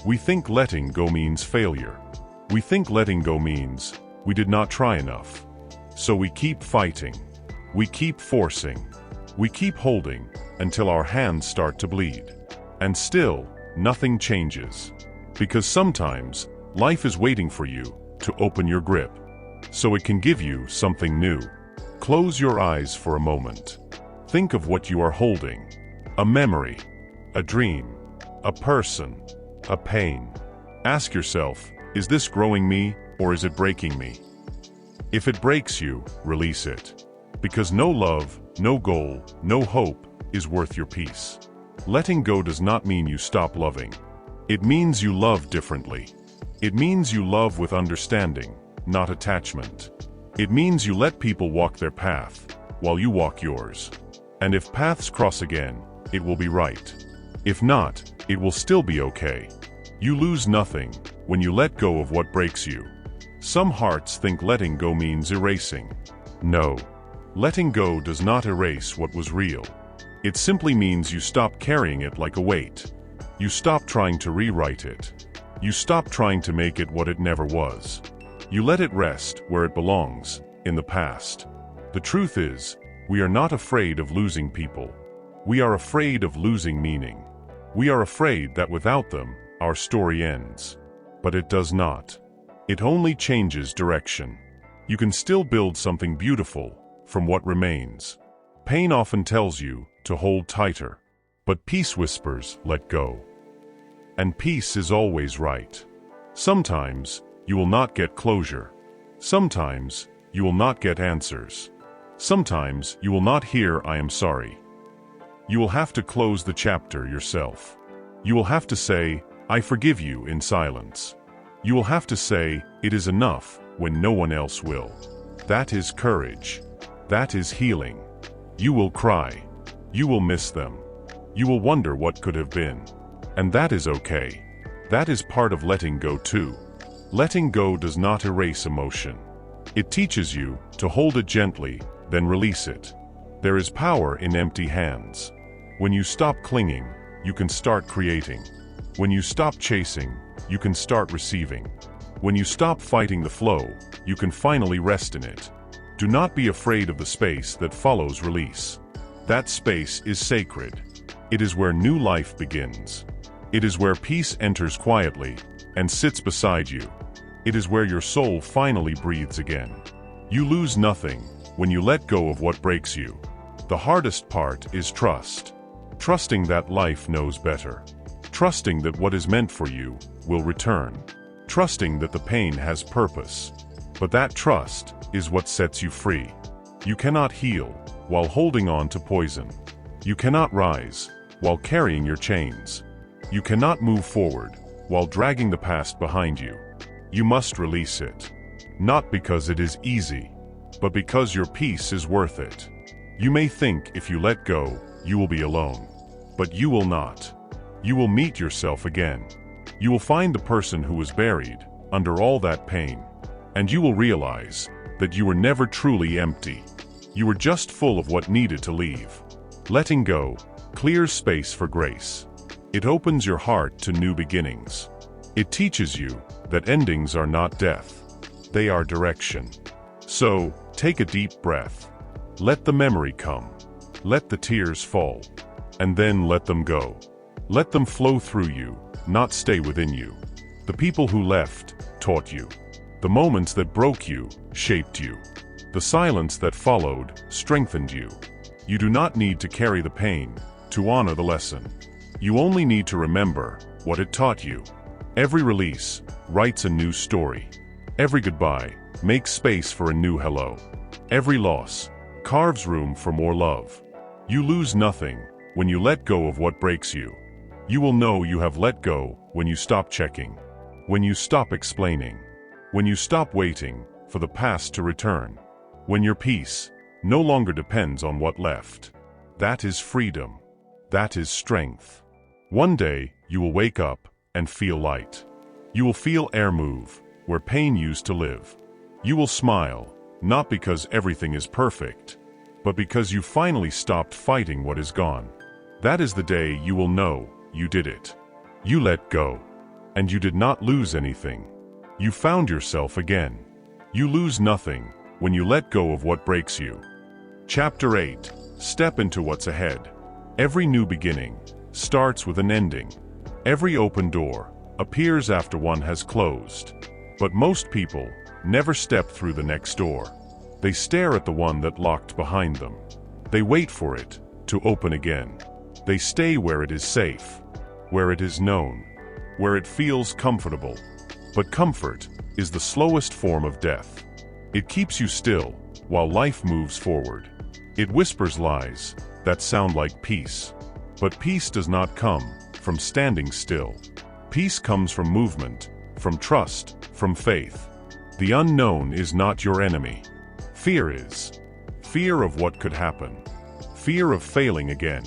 [SPEAKER 1] We think letting go means failure. We think letting go means we did not try enough. So we keep fighting. We keep forcing. We keep holding until our hands start to bleed. And still, nothing changes. Because sometimes, life is waiting for you to open your grip, so it can give you something new. Close your eyes for a moment. Think of what you are holding. A memory, a dream, a person, a pain. Ask yourself, is this growing me or is it breaking me? If it breaks you, release it. Because no love, no goal, no hope is worth your peace. Letting go does not mean you stop loving. It means you love differently. It means you love with understanding, not attachment. It means you let people walk their path while you walk yours. And if paths cross again, it will be right. If not, it will still be okay. You lose nothing when you let go of what breaks you. Some hearts think letting go means erasing. No. Letting go does not erase what was real. It simply means you stop carrying it like a weight. You stop trying to rewrite it. You stop trying to make it what it never was. You let it rest where it belongs, in the past. The truth is, we are not afraid of losing people. We are afraid of losing meaning. We are afraid that without them, our story ends. But it does not. It only changes direction. You can still build something beautiful from what remains. Pain often tells you to hold tighter, but peace whispers, let go. And peace is always right. Sometimes you will not get closure. Sometimes you will not get answers. Sometimes you will not hear I am sorry. You will have to close the chapter yourself. You will have to say, I forgive you in silence. You will have to say, it is enough when no one else will. That is courage. That is healing. You will cry. You will miss them. You will wonder what could have been. And that is okay. That is part of letting go too. Letting go does not erase emotion. It teaches you to hold it gently, then release it. There is power in empty hands. When you stop clinging, you can start creating. When you stop chasing, you can start receiving. When you stop fighting the flow, you can finally rest in it. Do not be afraid of the space that follows release. That space is sacred. It is where new life begins. It is where peace enters quietly and sits beside you. It is where your soul finally breathes again. You lose nothing when you let go of what breaks you. The hardest part is trust. Trusting that life knows better. Trusting that what is meant for you will return. Trusting that the pain has purpose. But that trust is what sets you free. You cannot heal while holding on to poison. You cannot rise while carrying your chains. You cannot move forward while dragging the past behind you. You must release it. Not because it is easy, but because your peace is worth it. You may think if you let go, you will be alone. But you will not. You will meet yourself again. You will find the person who was buried under all that pain. And you will realize that you were never truly empty. You were just full of what needed to leave. Letting go clears space for grace. It opens your heart to new beginnings. It teaches you that endings are not death. They are direction. So, take a deep breath. Let the memory come. Let the tears fall. And then let them go. Let them flow through you, not stay within you. The people who left taught you. The moments that broke you shaped you. The silence that followed strengthened you. You do not need to carry the pain to honor the lesson. You only need to remember what it taught you. Every release writes a new story. Every goodbye makes space for a new hello. Every loss carves room for more love. You lose nothing when you let go of what breaks you. You will know you have let go when you stop checking, when you stop explaining, when you stop waiting for the past to return, when your peace no longer depends on what left. That is freedom. That is strength. One day you will wake up and feel light. You will feel air move where pain used to live. You will smile, not because everything is perfect, but because you finally stopped fighting what is gone. That is the day you will know you did it. You let go. And you did not lose anything. You found yourself again. You lose nothing when you let go of what breaks you. Chapter 8. Step into what's ahead. Every new beginning starts with an ending. Every open door appears after one has closed. But most people never step through the next door. They stare at the one that locked behind them. They wait for it to open again. They stay where it is safe, where it is known, where it feels comfortable. But comfort is the slowest form of death. It keeps you still while life moves forward. It whispers lies that sound like peace. But peace does not come from standing still. Peace comes from movement, from trust, from faith. The unknown is not your enemy. Fear is. Fear of what could happen. Fear of failing again.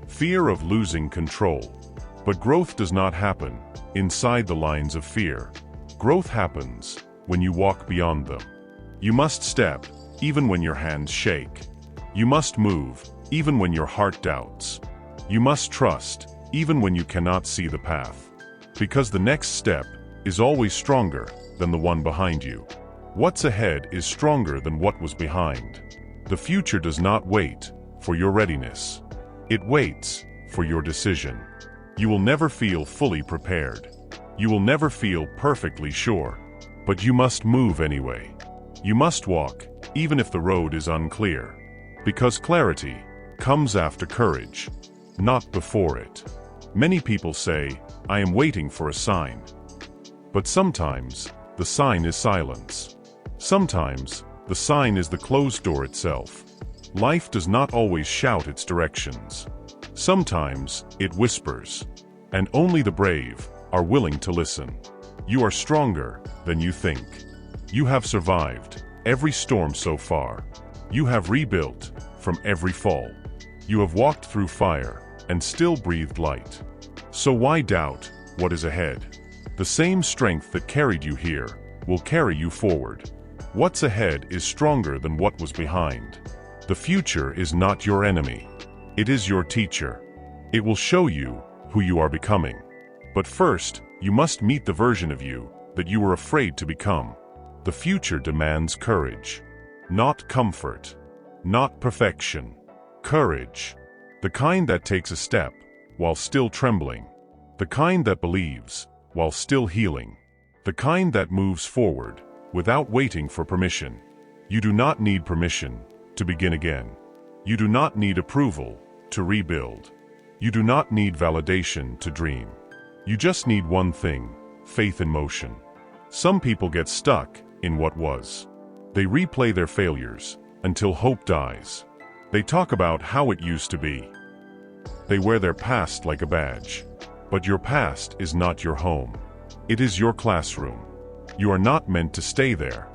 [SPEAKER 1] Fear of losing control. But growth does not happen inside the lines of fear. Growth happens when you walk beyond them. You must step, even when your hands shake. You must move, even when your heart doubts. You must trust, even when you cannot see the path. Because the next step is always stronger than the one behind you. What's ahead is stronger than what was behind. The future does not wait for your readiness. It waits for your decision. You will never feel fully prepared. You will never feel perfectly sure. But you must move anyway. You must walk, even if the road is unclear. Because clarity comes after courage, not before it. Many people say, "I am waiting for a sign." But sometimes, the sign is silence. Sometimes, the sign is the closed door itself. Life does not always shout its directions. Sometimes, it whispers. And only the brave are willing to listen. You are stronger than you think. You have survived every storm so far. You have rebuilt from every fall. You have walked through fire and still breathed light. So why doubt what is ahead? The same strength that carried you here will carry you forward. What's ahead is stronger than what was behind. The future is not your enemy. It is your teacher. It will show you who you are becoming. But first, you must meet the version of you that you were afraid to become. The future demands courage. Not comfort. Not perfection. Courage. The kind that takes a step while still trembling. The kind that believes while still healing. The kind that moves forward without waiting for permission. You do not need permission to begin again. You do not need approval to rebuild. You do not need validation to dream. You just need one thing: faith in motion. Some people get stuck in what was. They replay their failures until hope dies. They talk about how it used to be. They wear their past like a badge. But your past is not your home. It is your classroom. You are not meant to stay there.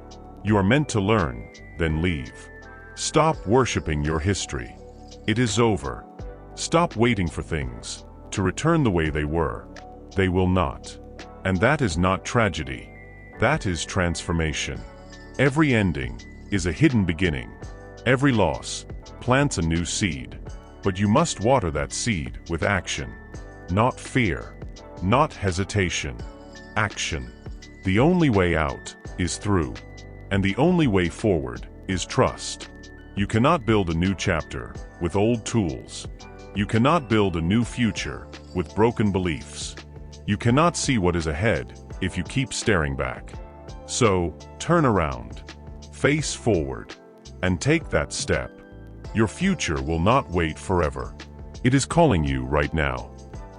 [SPEAKER 1] You are meant to learn, then leave. Stop worshiping your history. It is over. Stop waiting for things to return the way they were. They will not. And that is not tragedy. That is transformation. Every ending is a hidden beginning. Every loss plants a new seed. But you must water that seed with action. Not fear. Not hesitation. Action. The only way out is through. And the only way forward is trust. You cannot build a new chapter with old tools. You cannot build a new future with broken beliefs. You cannot see what is ahead if you keep staring back. So, turn around, face forward, and take that step. Your future will not wait forever. It is calling you right now.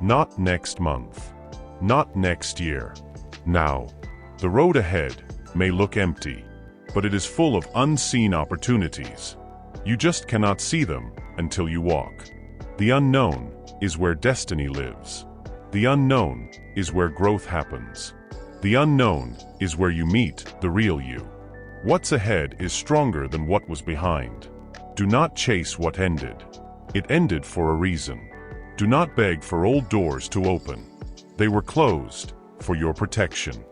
[SPEAKER 1] Not next month. Not next year. Now. The road ahead may look empty, but it is full of unseen opportunities. You just cannot see them until you walk. The unknown is where destiny lives. The unknown is where growth happens. The unknown is where you meet the real you. What's ahead is stronger than what was behind. Do not chase what ended. It ended for a reason. Do not beg for old doors to open. They were closed for your protection.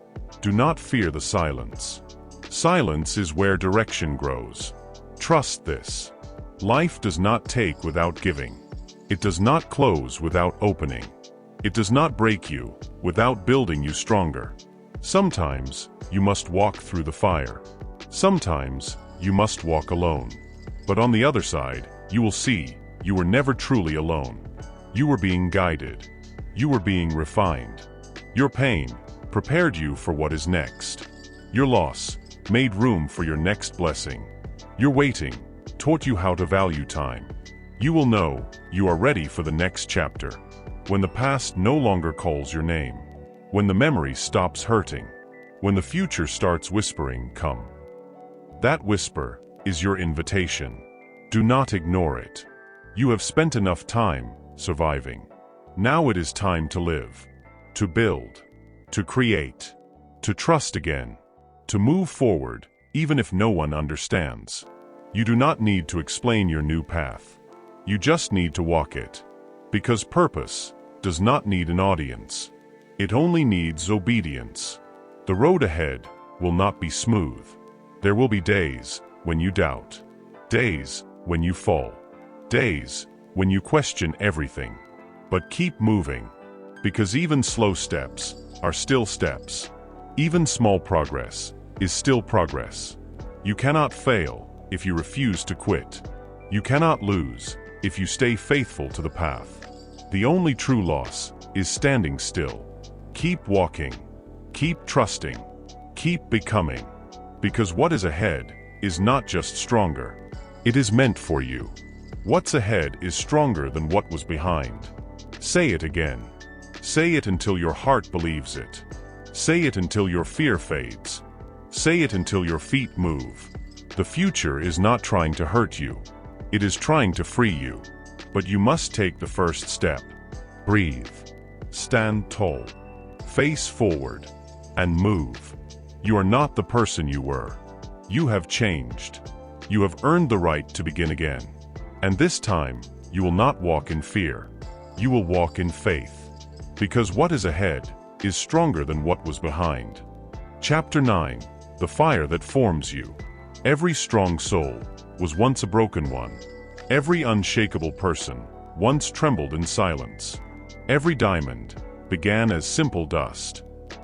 [SPEAKER 1] Do not fear the silence. Silence is where direction grows. Trust this. Life does not take without giving. It does not close without opening. It does not break you without building you stronger. Sometimes you must walk through the fire. Sometimes you must walk alone. But on the other side, you will see you were never truly alone. You were being guided. You were being refined. Your pain prepared you for what is next. Your loss made room for your next blessing. Your waiting taught you how to value time. You will know you are ready for the next chapter. When the past no longer calls your name. When the memory stops hurting. When the future starts whispering, "Come." That whisper is your invitation. Do not ignore it. You have spent enough time surviving. Now it is time to live, to build, to create, to trust again, to move forward, even if no one understands. You do not need to explain your new path. You just need to walk it. Because purpose does not need an audience. It only needs obedience. The road ahead will not be smooth. There will be days when you doubt. Days when you fall. Days when you question everything. But keep moving. Because even slow steps are still steps. Even small progress is still progress. You cannot fail if you refuse to quit. You cannot lose if you stay faithful to the path. The only true loss is standing still. Keep walking. Keep trusting. Keep becoming. Because what is ahead is not just stronger. It is meant for you. What's ahead is stronger than what was behind. Say it again. Say it until your heart believes it. Say it until your fear fades. Say it until your feet move. The future is not trying to hurt you. It is trying to free you. But you must take the first step. Breathe. Stand tall. Face forward. And move. You are not the person you were. You have changed. You have earned the right to begin again. And this time, you will not walk in fear. You will walk in faith. Because what is ahead is stronger than what was behind. Chapter 9. The fire that forms you. Every strong soul was once a broken one. Every unshakable person once trembled in silence. Every diamond began as simple dust.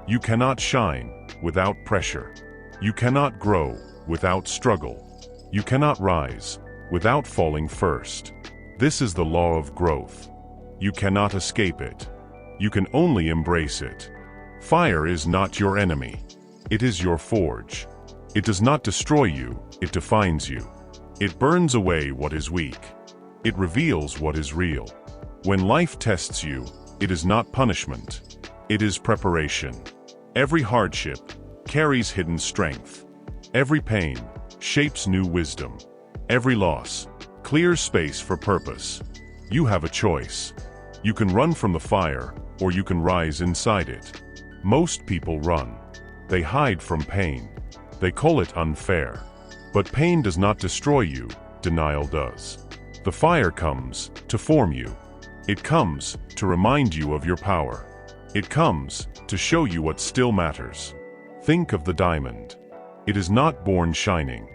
[SPEAKER 1] You cannot shine without pressure. You cannot grow without struggle. You cannot rise without falling first. This is the law of growth. You cannot escape it. You can only embrace it. Fire is not your enemy. It is your forge. It does not destroy you, it defines you. It burns away what is weak. It reveals what is real. When life tests you, it is not punishment. It is preparation. Every hardship carries hidden strength. Every pain shapes new wisdom. Every loss clears space for purpose. You have a choice. You can run from the fire, or you can rise inside it. Most people run. They hide from pain. They call it unfair. But pain does not destroy you, denial does. The fire comes to form you. It comes to remind you of your power. It comes to show you what still matters. Think of the diamond. It is not born shining.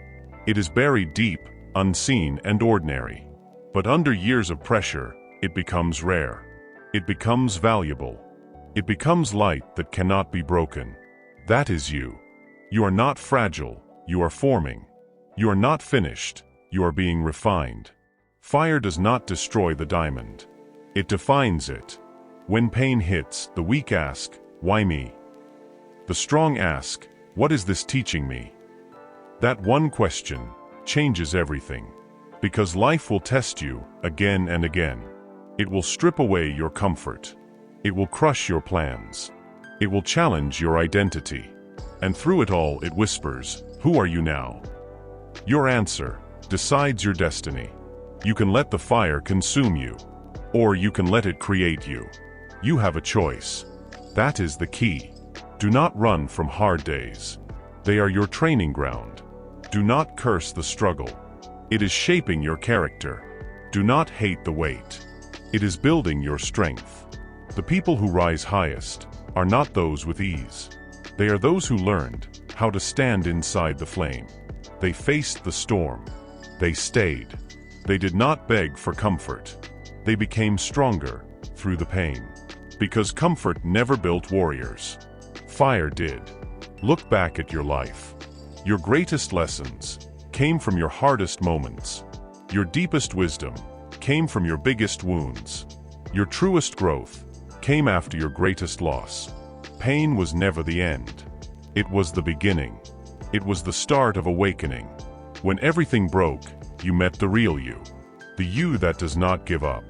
[SPEAKER 1] It is buried deep, unseen and ordinary. But under years of pressure, it becomes rare. It becomes valuable. It becomes light that cannot be broken. That is you. You are not fragile, you are forming. You are not finished, you are being refined. Fire does not destroy the diamond. It defines it. When pain hits, the weak ask, "Why me?" The strong ask, "What is this teaching me?" That one question changes everything. Because life will test you again and again. It will strip away your comfort. It will crush your plans. It will challenge your identity. And through it all, it whispers, "Who are you now?" Your answer decides your destiny. You can let the fire consume you, or you can let it create you. You have a choice. That is the key. Do not run from hard days. They are your training ground. Do not curse the struggle. It is shaping your character. Do not hate the wait. It is building your strength. The people who rise highest are not those with ease. They are those who learned how to stand inside the flame. They faced the storm. They stayed. They did not beg for comfort. They became stronger through the pain. Because comfort never built warriors. Fire did. Look back at your life. Your greatest lessons came from your hardest moments. Your deepest wisdom came from your biggest wounds. Your truest growth came after your greatest loss. Pain was never the end. It was the beginning. It was the start of awakening. When everything broke, you met the real you. The you that does not give up.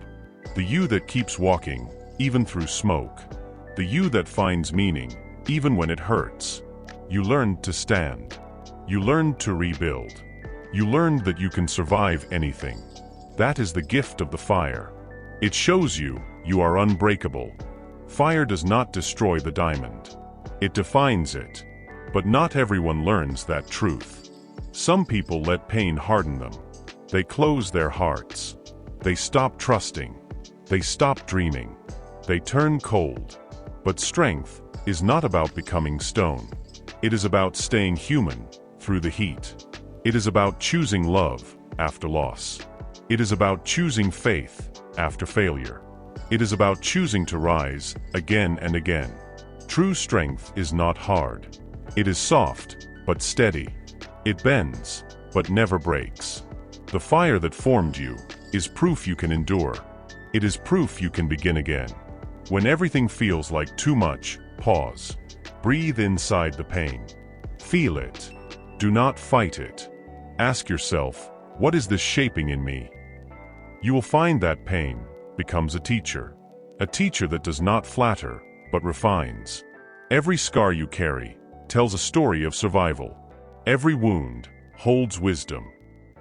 [SPEAKER 1] The you that keeps walking, even through smoke. The you that finds meaning, even when it hurts. You learned to stand. You learned to rebuild. You learned that you can survive anything. That is the gift of the fire. It shows you you are unbreakable. Fire does not destroy the diamond. It defines it. But not everyone learns that truth. Some people let pain harden them. They close their hearts. They stop trusting. They stop dreaming. They turn cold. But strength is not about becoming stone. It is about staying human through the heat. It is about choosing love after loss. It is about choosing faith after failure. It is about choosing to rise again and again. True strength is not hard. It is soft, but steady. It bends, but never breaks. The fire that formed you is proof you can endure. It is proof you can begin again. When everything feels like too much, pause. Breathe inside the pain. Feel it. Do not fight it. Ask yourself, what is this shaping in me? You will find that pain becomes a teacher that does not flatter, but refines. Every scar you carry tells a story of survival. Every wound holds wisdom.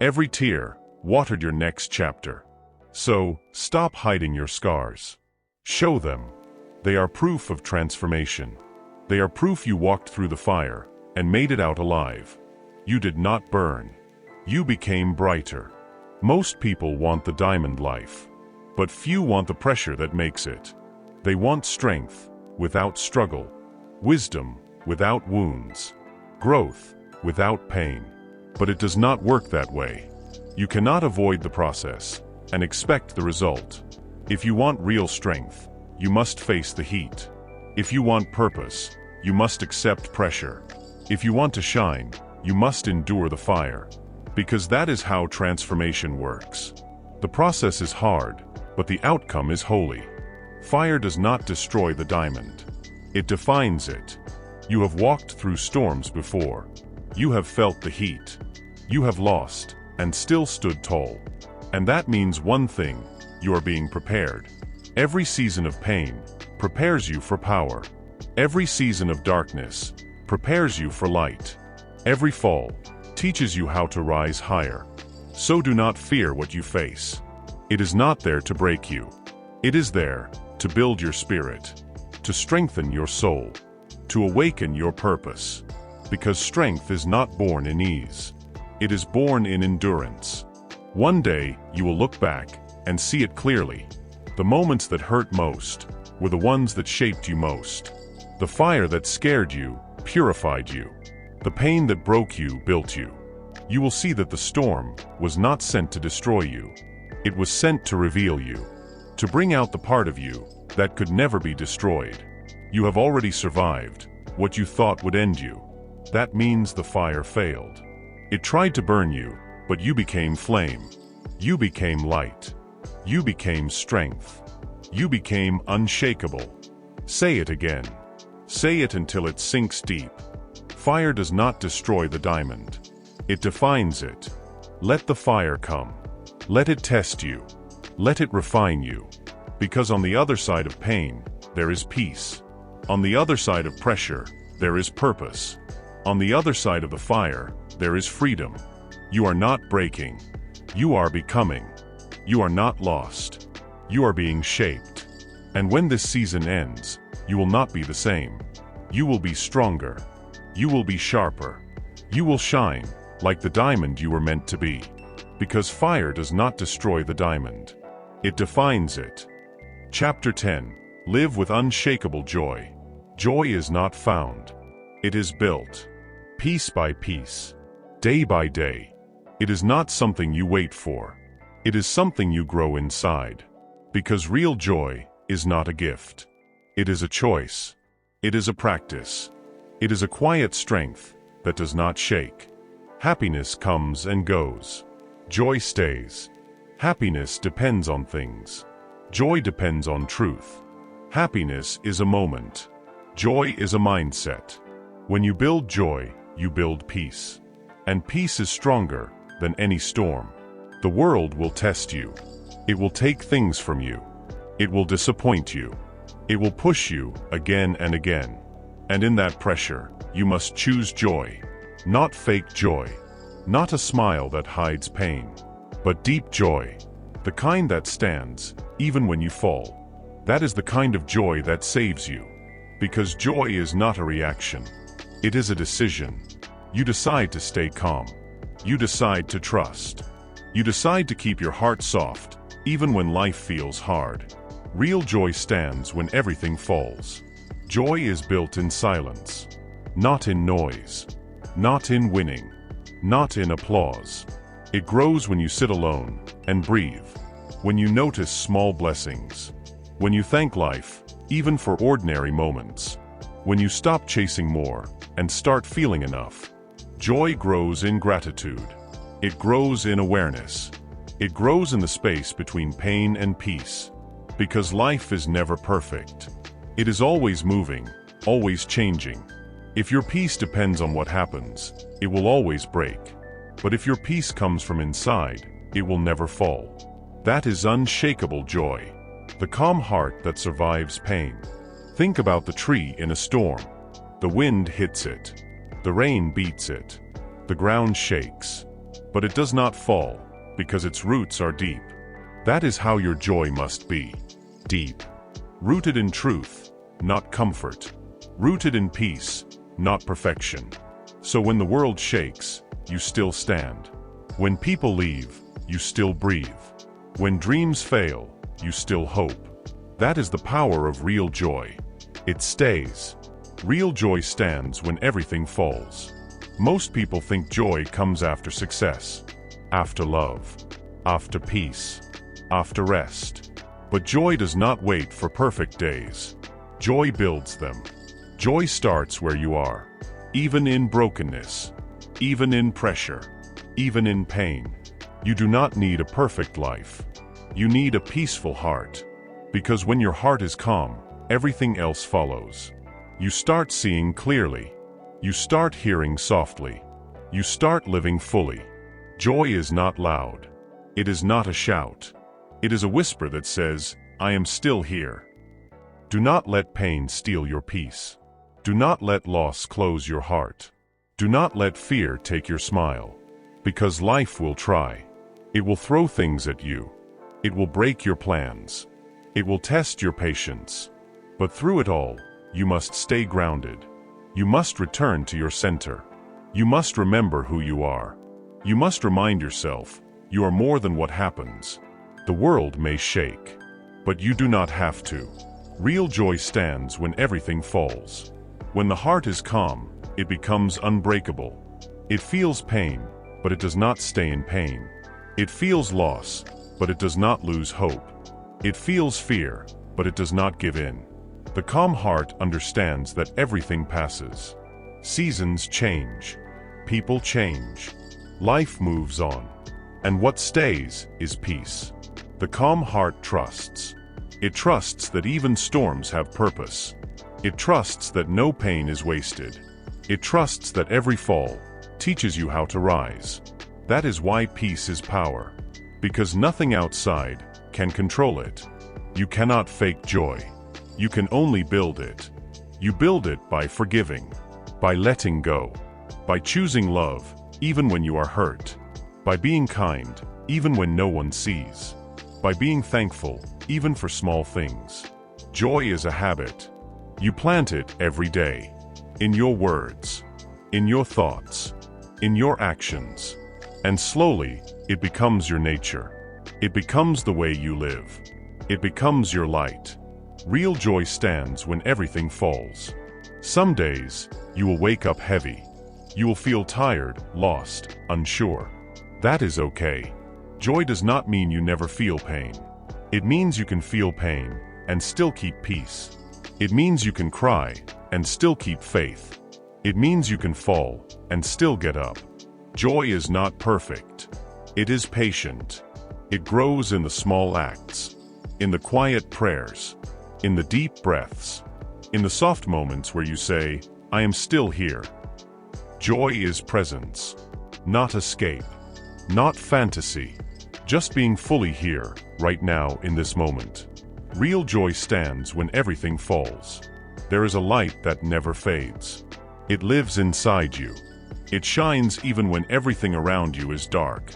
[SPEAKER 1] Every tear watered your next chapter. So, stop hiding your scars. Show them. They are proof of transformation. They are proof you walked through the fire and made it out alive. You did not burn. You became brighter. Most people want the diamond life, but few want the pressure that makes it. They want strength without struggle, wisdom without wounds, growth without pain. But it does not work that way. You cannot avoid the process and expect the result. If you want real strength, you must face the heat. If you want purpose, you must accept pressure. If you want to shine, you must endure the fire. Because that is how transformation works. The process is hard, but the outcome is holy. Fire does not destroy the diamond. It defines it. You have walked through storms before. You have felt the heat. You have lost, and still stood tall. And that means one thing: you are being prepared. Every season of pain prepares you for power. Every season of darkness prepares you for light. Every fall teaches you how to rise higher. So do not fear what you face. It is not there to break you. It is there to build your spirit, to strengthen your soul, to awaken your purpose. Because strength is not born in ease. It is born in endurance. One day, you will look back and see it clearly. The moments that hurt most were the ones that shaped you most. The fire that scared you purified you. The pain that broke you built you. You will see that the storm was not sent to destroy you. It was sent to reveal you, to bring out the part of you that could never be destroyed. You have already survived what you thought would end you. That means the fire failed. It tried to burn you, but you became flame. You became light. You became strength. You became unshakable. Say it again. Say it until it sinks deep. Fire does not destroy the diamond. It defines it. Let the fire come. Let it test you. Let it refine you. Because on the other side of pain, there is peace. On the other side of pressure, there is purpose. On the other side of the fire, there is freedom. You are not breaking. You are becoming. You are not lost. You are being shaped. And when this season ends, you will not be the same. You will be stronger. You will be sharper. You will shine like the diamond you were meant to be. Because fire does not destroy the diamond. It defines it. Chapter 10. Live with unshakable joy. Joy is not found. It is built. Piece by piece. Day by day. It is not something you wait for. It is something you grow inside. Because real joy is not a gift. It is a choice. It is a practice. It is a quiet strength that does not shake. Happiness comes and goes. Joy stays. Happiness depends on things. Joy depends on truth. Happiness is a moment. Joy is a mindset. When you build joy, you build peace. And peace is stronger than any storm. The world will test you. It will take things from you. It will disappoint you. It will push you again and again. And in that pressure, you must choose joy. Not fake joy. Not a smile that hides pain. But deep joy. The kind that stands, even when you fall. That is the kind of joy that saves you. Because joy is not a reaction. It is a decision. You decide to stay calm. You decide to trust. You decide to keep your heart soft, even when life feels hard. Real joy stands when everything falls. Joy is built in silence, not in noise, not in winning, not in applause. It grows when you sit alone and breathe, when you notice small blessings, when you thank life, even for ordinary moments, when you stop chasing more and start feeling enough. Joy grows in gratitude. It grows in awareness. It grows in the space between pain and peace. Because life is never perfect. It is always moving, always changing. If your peace depends on what happens, it will always break. But if your peace comes from inside, it will never fall. That is unshakable joy. The calm heart that survives pain. Think about the tree in a storm. The wind hits it. The rain beats it. The ground shakes. But it does not fall, because its roots are deep. That is how your joy must be. Deep. Rooted in truth, not comfort. Rooted in peace, not perfection. So when the world shakes, you still stand. When people leave, you still breathe. When dreams fail, you still hope. That is the power of real joy. It stays. Real joy stands when everything falls. Most people think joy comes after success, after love, after peace, after rest. But joy does not wait for perfect days. Joy builds them. Joy starts where you are, even in brokenness, even in pressure, even in pain. You do not need a perfect life. You need a peaceful heart. Because when your heart is calm, everything else follows. You start seeing clearly. You start hearing softly. You start living fully. Joy is not loud. It is not a shout. It is a whisper that says, I am still here. Do not let pain steal your peace. Do not let loss close your heart. Do not let fear take your smile. Because life will try. It will throw things at you. It will break your plans. It will test your patience. But through it all, you must stay grounded. You must return to your center. You must remember who you are. You must remind yourself, you are more than what happens. The world may shake, but you do not have to. Real joy stands when everything falls. When the heart is calm, it becomes unbreakable. It feels pain, but it does not stay in pain. It feels loss, but it does not lose hope. It feels fear, but it does not give in. The calm heart understands that everything passes. Seasons change. People change. Life moves on. And what stays is peace. The calm heart trusts. It trusts that even storms have purpose. It trusts that no pain is wasted. It trusts that every fall teaches you how to rise. That is why peace is power. Because nothing outside can control it. You cannot fake joy. You can only build it. You build it by forgiving, by letting go, by choosing love, even when you are hurt, by being kind, even when no one sees, by being thankful, even for small things. Joy is a habit. You plant it every day, in your words, in your thoughts, in your actions, and slowly, it becomes your nature. It becomes the way you live. It becomes your light. Real joy stands when everything falls. Some days, you will wake up heavy. You will feel tired, lost, unsure. That is okay. Joy does not mean you never feel pain. It means you can feel pain and still keep peace. It means you can cry and still keep faith. It means you can fall and still get up. Joy is not perfect. It is patient. It grows in the small acts, in the quiet prayers, in the deep breaths, in the soft moments where you say, I am still here. Joy is presence, not escape, not fantasy, just being fully here, right now in this moment. Real joy stands when everything falls. There is a light that never fades. It lives inside you. It shines even when everything around you is dark.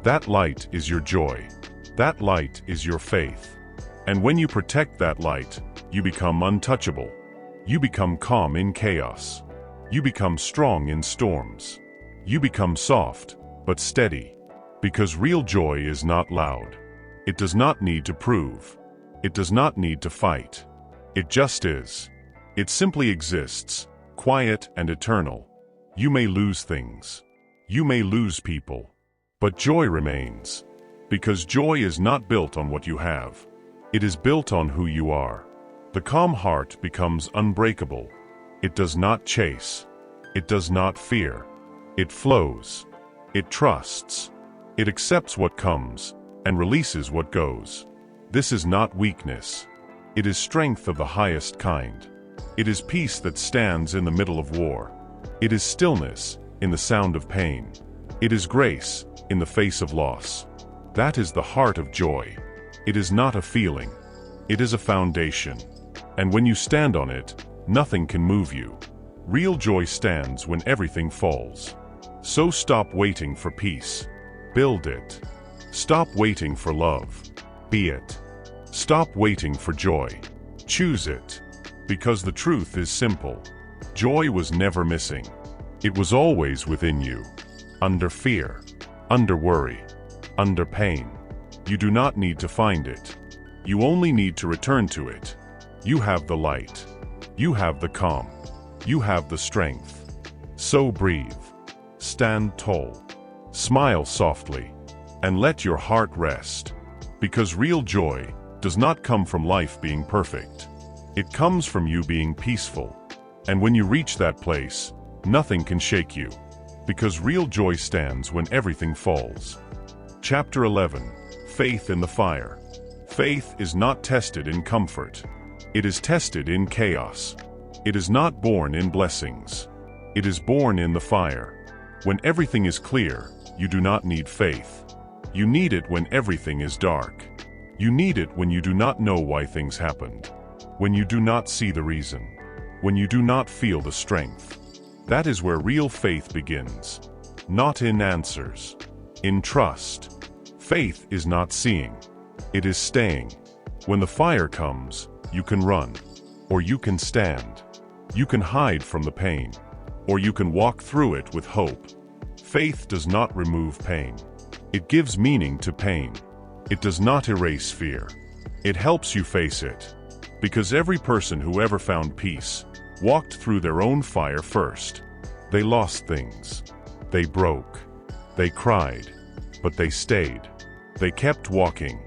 [SPEAKER 1] That light is your joy. That light is your faith. And when you protect that light, you become untouchable. You become calm in chaos. You become strong in storms. You become soft, but steady. Because real joy is not loud. It does not need to prove. It does not need to fight. It just is. It simply exists, quiet and eternal. You may lose things. You may lose people. But joy remains. Because joy is not built on what you have. It is built on who you are. The calm heart becomes unbreakable. It does not chase. It does not fear. It flows. It trusts. It accepts what comes and releases what goes. This is not weakness. It is strength of the highest kind. It is peace that stands in the middle of war. It is stillness in the sound of pain. It is grace in the face of loss. That is the heart of joy. It is not a feeling. It is a foundation. And when you stand on it, nothing can move you. Real joy stands when everything falls. So stop waiting for peace. Build it. Stop waiting for love. Be it. Stop waiting for joy. Choose it. Because the truth is simple. Joy was never missing. It was always within you. Under fear. Under worry. Under pain. You do not need to find it. You only need to return to it. You have the light. You have the calm. You have the strength. So breathe. Stand tall. Smile softly. And let your heart rest. Because real joy does not come from life being perfect. It comes from you being peaceful. And when you reach that place, nothing can shake you. Because real joy stands when everything falls. Chapter 11. Faith in the Fire. Faith is not tested in comfort. It is tested in chaos. It is not born in blessings. It is born in the fire. When everything is clear, you do not need faith. You need it when everything is dark. You need it when you do not know why things happened. When you do not see the reason. When you do not feel the strength. That is where real faith begins. Not in answers. In trust. Faith is not seeing. It is staying. When the fire comes, you can run. Or you can stand. You can hide from the pain. Or you can walk through it with hope. Faith does not remove pain. It gives meaning to pain. It does not erase fear. It helps you face it. Because every person who ever found peace walked through their own fire first. They lost things. They broke. They cried. But they stayed. They kept walking.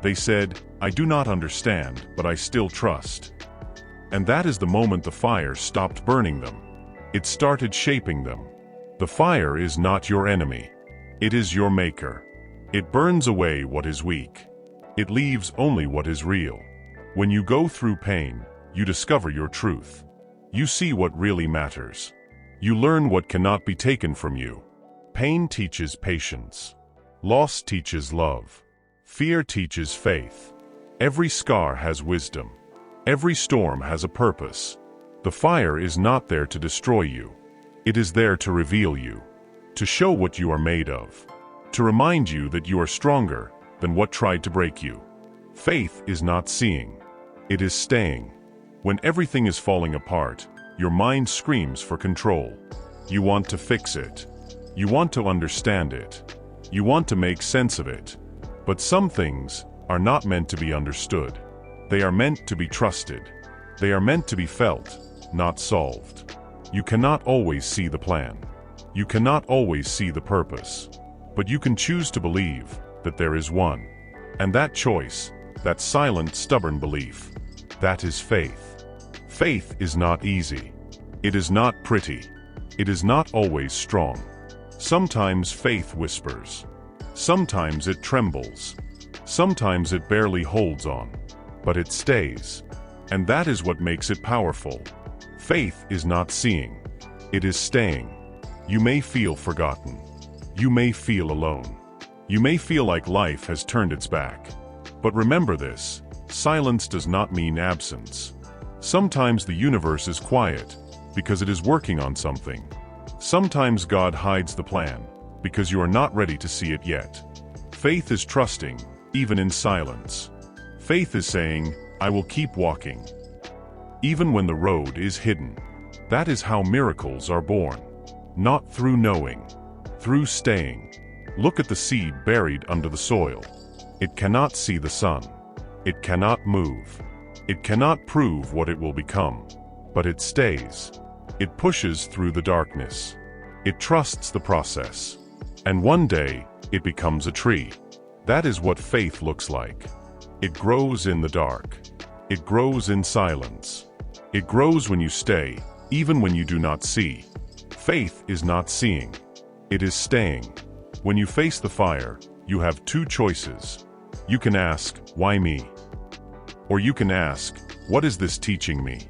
[SPEAKER 1] They said, "I do not understand, but I still trust." And that is the moment the fire stopped burning them. It started shaping them. The fire is not your enemy. It is your maker. It burns away what is weak. It leaves only what is real. When you go through pain, you discover your truth. You see what really matters. You learn what cannot be taken from you. Pain teaches patience. Loss teaches love. Fear teaches faith. Every scar has wisdom. Every storm has a purpose. The fire is not there to destroy you. It is there to reveal you. To show what you are made of. To remind you that you are stronger than what tried to break you. Faith is not seeing. It is staying. When everything is falling apart, your mind screams for control. You want to fix it. You want to understand it. You want to make sense of it. But some things are not meant to be understood. They are meant to be trusted. They are meant to be felt, not solved. You cannot always see the plan. You cannot always see the purpose. But you can choose to believe that there is one. And that choice, that silent, stubborn belief, that is faith. Faith is not easy. It is not pretty. It is not always strong. Sometimes faith whispers. Sometimes it trembles. Sometimes it barely holds on. But it stays. And that is what makes it powerful. Faith is not seeing. It is staying. You may feel forgotten. You may feel alone. You may feel like life has turned its back. But remember this, silence does not mean absence. Sometimes the universe is quiet because it is working on something. Sometimes God hides the plan because you are not ready to see it yet. Faith is trusting, even in silence. Faith is saying, "I will keep walking." Even when the road is hidden. That is how miracles are born. Not through knowing, through staying. Look at the seed buried under the soil. It cannot see the sun. It cannot move. It cannot prove what it will become. But it stays. It pushes through the darkness. It trusts the process. And one day, it becomes a tree. That is what faith looks like. It grows in the dark. It grows in silence. It grows when you stay, even when you do not see. Faith is not seeing. It is staying. When you face the fire, you have two choices. You can ask, why me? Or you can ask, what is this teaching me?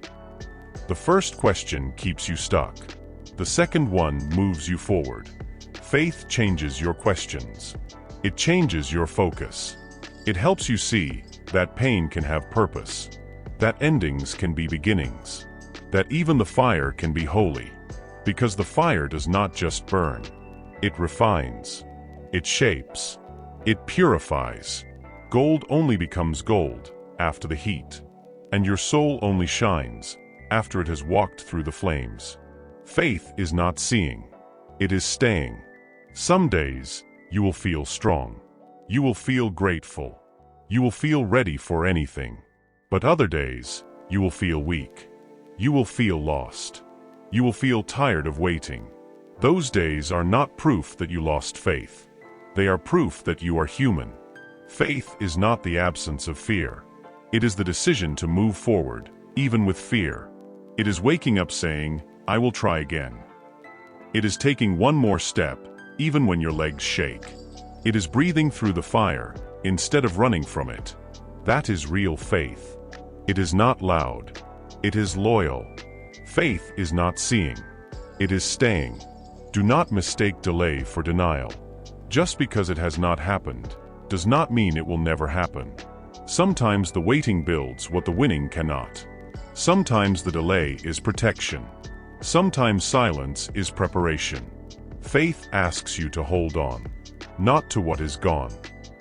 [SPEAKER 1] The first question keeps you stuck. The second one moves you forward. Faith changes your questions. It changes your focus. It helps you see that pain can have purpose, that endings can be beginnings, that even the fire can be holy. Because the fire does not just burn. It refines. It shapes. It purifies. Gold only becomes gold after the heat. And your soul only shines after it has walked through the flames. Faith is not seeing. It is staying. Some days, you will feel strong. You will feel grateful. You will feel ready for anything. But other days, you will feel weak. You will feel lost. You will feel tired of waiting. Those days are not proof that you lost faith. They are proof that you are human. Faith is not the absence of fear. It is the decision to move forward, even with fear. It is waking up saying, I will try again. It is taking one more step, even when your legs shake. It is breathing through the fire, instead of running from it. That is real faith. It is not loud. It is loyal. Faith is not seeing. It is staying. Do not mistake delay for denial. Just because it has not happened, does not mean it will never happen. Sometimes the waiting builds what the winning cannot. Sometimes the delay is protection. Sometimes silence is preparation. Faith asks you to hold on, not to what is gone,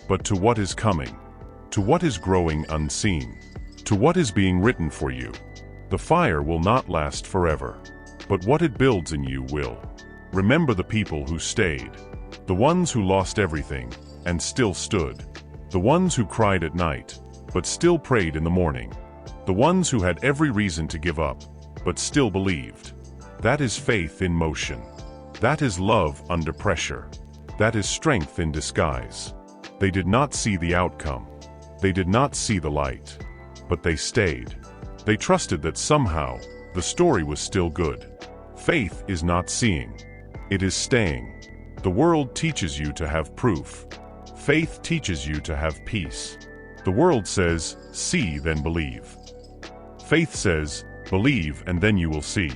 [SPEAKER 1] but to what is coming, to what is growing unseen, to what is being written for you. The fire will not last forever, but what it builds in you will. Remember the people who stayed, the ones who lost everything and still stood, the ones who cried at night but still prayed in the morning, the ones who had every reason to give up but still believed. That is faith in motion. That is love under pressure. That is strength in disguise. They did not see the outcome. They did not see the light. But they stayed. They trusted that somehow the story was still good. Faith is not seeing. It is staying. The world teaches you to have proof. Faith teaches you to have peace. The world says, see, then believe. Faith says, believe and then you will see.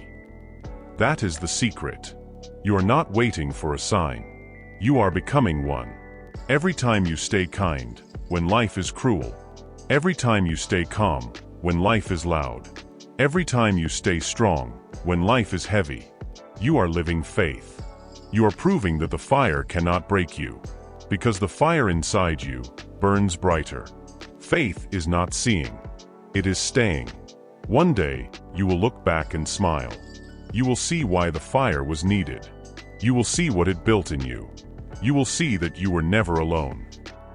[SPEAKER 1] That is the secret. You are not waiting for a sign. You are becoming one. Every time you stay kind, when life is cruel. Every time you stay calm, when life is loud. Every time you stay strong, when life is heavy. You are living faith. You are proving that the fire cannot break you, because the fire inside you burns brighter. Faith is not seeing. It is staying. One day, you will look back and smile. You will see why the fire was needed. You will see what it built in you. You will see that you were never alone.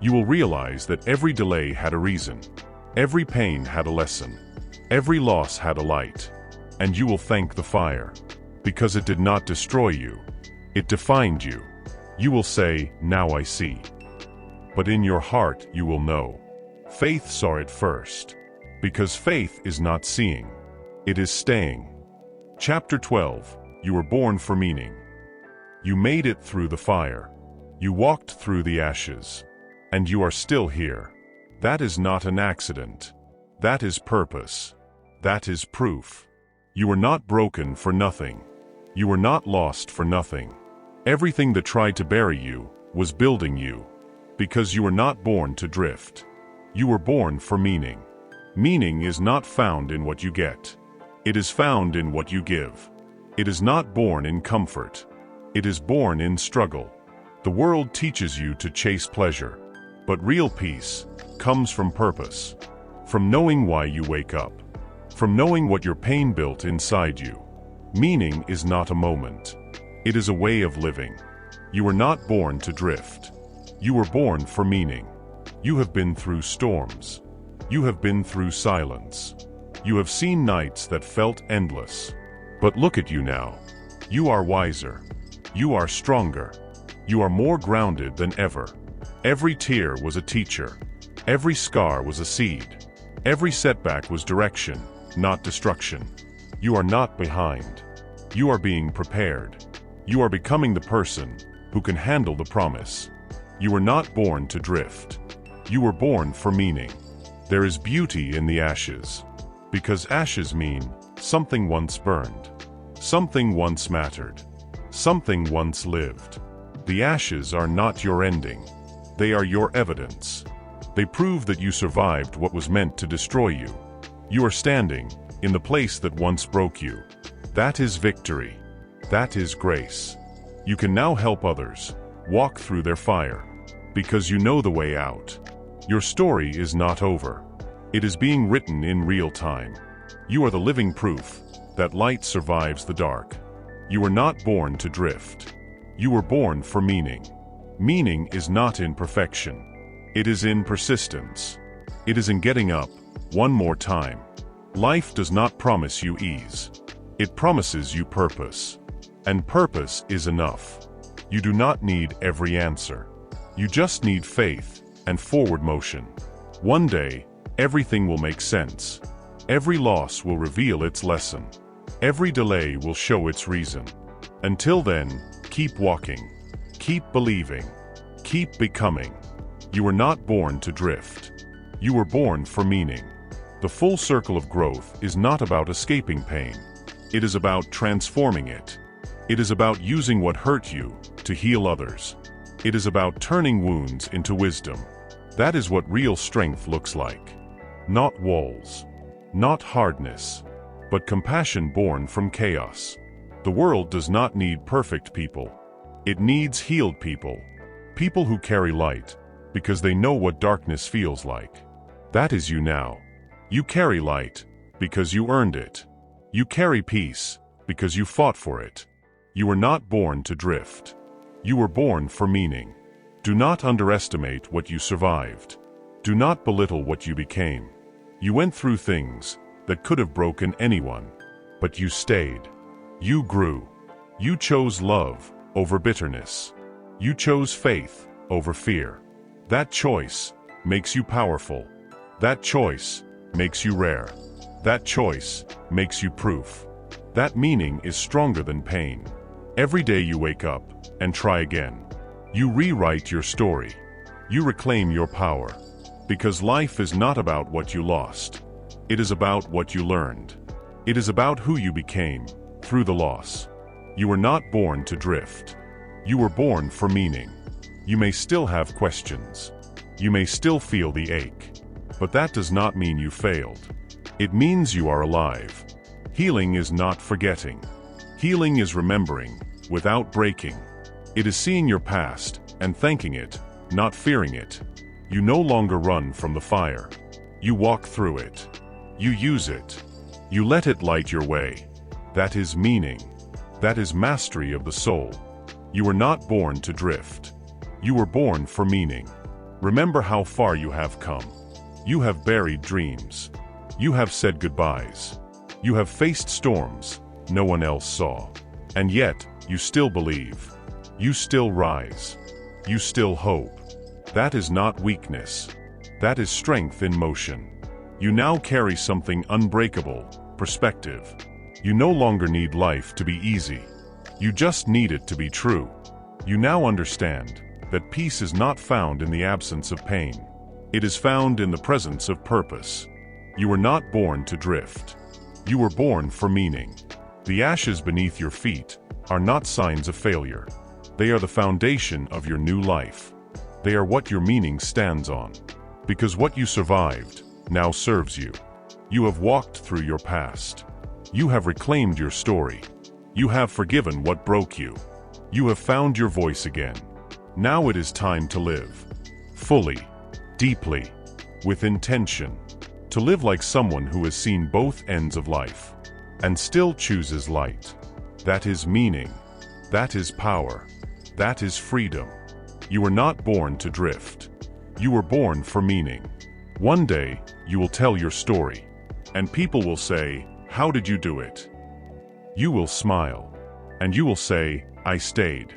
[SPEAKER 1] You will realize that every delay had a reason. Every pain had a lesson. Every loss had a light. And you will thank the fire, because it did not destroy you. It defined you. You will say, now I see. But in your heart you will know. Faith saw it first. Because faith is not seeing. It is staying. Chapter 12. You were born for meaning. You made it through the fire. You walked through the ashes. And you are still here. That is not an accident. That is purpose. That is proof. You were not broken for nothing. You were not lost for nothing. Everything that tried to bury you was building you. Because you were not born to drift. You were born for meaning. Meaning is not found in what you get. It is found in what you give. It is not born in comfort. It is born in struggle. The world teaches you to chase pleasure. But real peace comes from purpose. From knowing why you wake up. From knowing what your pain built inside you. Meaning is not a moment. It is a way of living. You were not born to drift. You were born for meaning. You have been through storms. You have been through silence. You have seen nights that felt endless. But look at you now. You are wiser. You are stronger. You are more grounded than ever. Every tear was a teacher. Every scar was a seed. Every setback was direction, not destruction. You are not behind. You are being prepared. You are becoming the person who can handle the promise. You were not born to drift. You were born for meaning. There is beauty in the ashes, because ashes mean something once burned, something once mattered, something once lived. The ashes are not your ending. They are your evidence. They prove that you survived what was meant to destroy you. You are standing in the place that once broke you. That is victory. That is grace. You can now help others walk through their fire, because you know the way out. Your story is not over. It is being written in real time. You are the living proof that light survives the dark. You were not born to drift. You were born for meaning. Meaning is not in perfection. It is in persistence. It is in getting up one more time. Life does not promise you ease. It promises you purpose. And purpose is enough. You do not need every answer. You just need faith and forward motion. One day, everything will make sense. Every loss will reveal its lesson. Every delay will show its reason. Until then, keep walking. Keep believing. Keep becoming. You were not born to drift. You were born for meaning. The full circle of growth is not about escaping pain. It is about transforming it. It is about using what hurt you to heal others. It is about turning wounds into wisdom. That is what real strength looks like. Not walls. Not hardness. But compassion born from chaos. The world does not need perfect people. It needs healed people. People who carry light, because they know what darkness feels like. That is you now. You carry light, because you earned it. You carry peace, because you fought for it. You were not born to drift. You were born for meaning. Do not underestimate what you survived. Do not belittle what you became. You went through things that could have broken anyone, but you stayed. You grew. You chose love over bitterness. You chose faith over fear. That choice makes you powerful. That choice makes you rare. That choice makes you proof. That meaning is stronger than pain. Every day you wake up and try again. You rewrite your story. You reclaim your power. Because life is not about what you lost. It is about what you learned. It is about who you became through the loss. You were not born to drift. You were born for meaning. You may still have questions. You may still feel the ache. But that does not mean you failed. It means you are alive. Healing is not forgetting. Healing is remembering without breaking. It is seeing your past and thanking it, not fearing it. You no longer run from the fire. You walk through it. You use it. You let it light your way. That is meaning. That is mastery of the soul. You were not born to drift. You were born for meaning. Remember how far you have come. You have buried dreams. You have said goodbyes. You have faced storms no one else saw. And yet, you still believe. You still rise. You still hope. That is not weakness. That is strength in motion. You now carry something unbreakable, perspective. You no longer need life to be easy. You just need it to be true. You now understand that peace is not found in the absence of pain. It is found in the presence of purpose. You were not born to drift. You were born for meaning. The ashes beneath your feet are not signs of failure. They are the foundation of your new life. They are what your meaning stands on. Because what you survived now serves you. You have walked through your past. You have reclaimed your story. You have forgiven what broke you. You have found your voice again. Now it is time to live. Fully, deeply, with intention. To live like someone who has seen both ends of life and still chooses light. That is meaning. That is power. That is freedom. You were not born to drift. You were born for meaning. One day, you will tell your story. And people will say, "How did you do it?" You will smile. And you will say, "I stayed."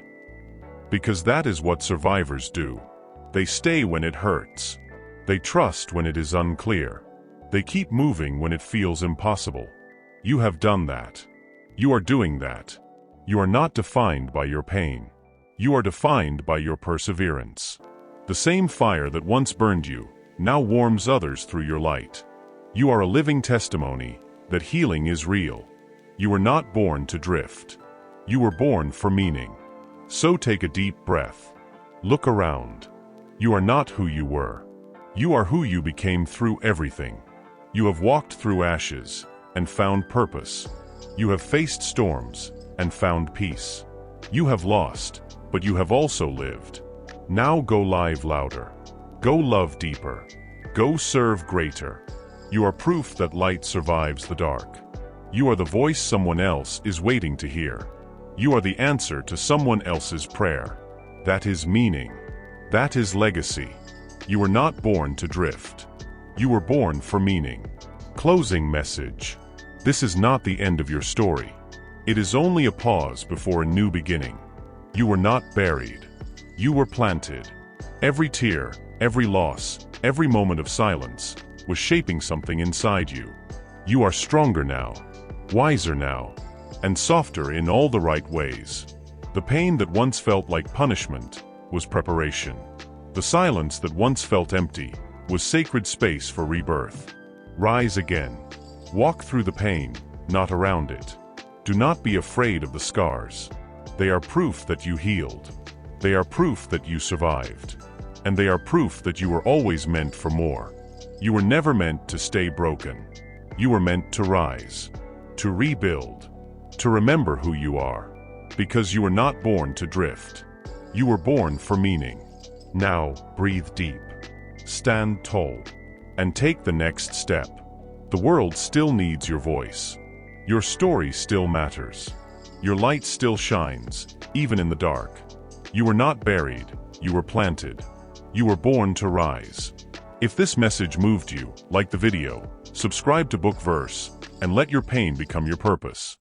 [SPEAKER 1] Because that is what survivors do. They stay when it hurts. They trust when it is unclear. They keep moving when it feels impossible. You have done that. You are doing that. You are not defined by your pain. You are defined by your perseverance. The same fire that once burned you, now warms others through your light. You are a living testimony that healing is real. You were not born to drift. You were born for meaning. So take a deep breath. Look around. You are not who you were. You are who you became through everything. You have walked through ashes and found purpose. You have faced storms and found peace. You have lost, but you have also lived. Now go live louder. Go love deeper. Go serve greater. You are proof that light survives the dark. You are the voice someone else is waiting to hear. You are the answer to someone else's prayer. That is meaning. That is legacy. You were not born to drift. You were born for meaning. Closing message. This is not the end of your story. It is only a pause before a new beginning. You were not buried. You were planted. Every tear, every loss, every moment of silence was shaping something inside you. You are stronger now, wiser now, and softer in all the right ways. The pain that once felt like punishment was preparation. The silence that once felt empty was sacred space for rebirth. Rise again. Walk through the pain, not around it. Do not be afraid of the scars. They are proof that you healed. They are proof that you survived. And they are proof that you were always meant for more. You were never meant to stay broken. You were meant to rise, to rebuild, to remember who you are. Because you were not born to drift. You were born for meaning. Now, breathe deep. Stand tall. And take the next step. The world still needs your voice. Your story still matters. Your light still shines, even in the dark. You were not buried, you were planted. You were born to rise. If this message moved you, like the video, subscribe to Book Verse, and let your pain become your purpose.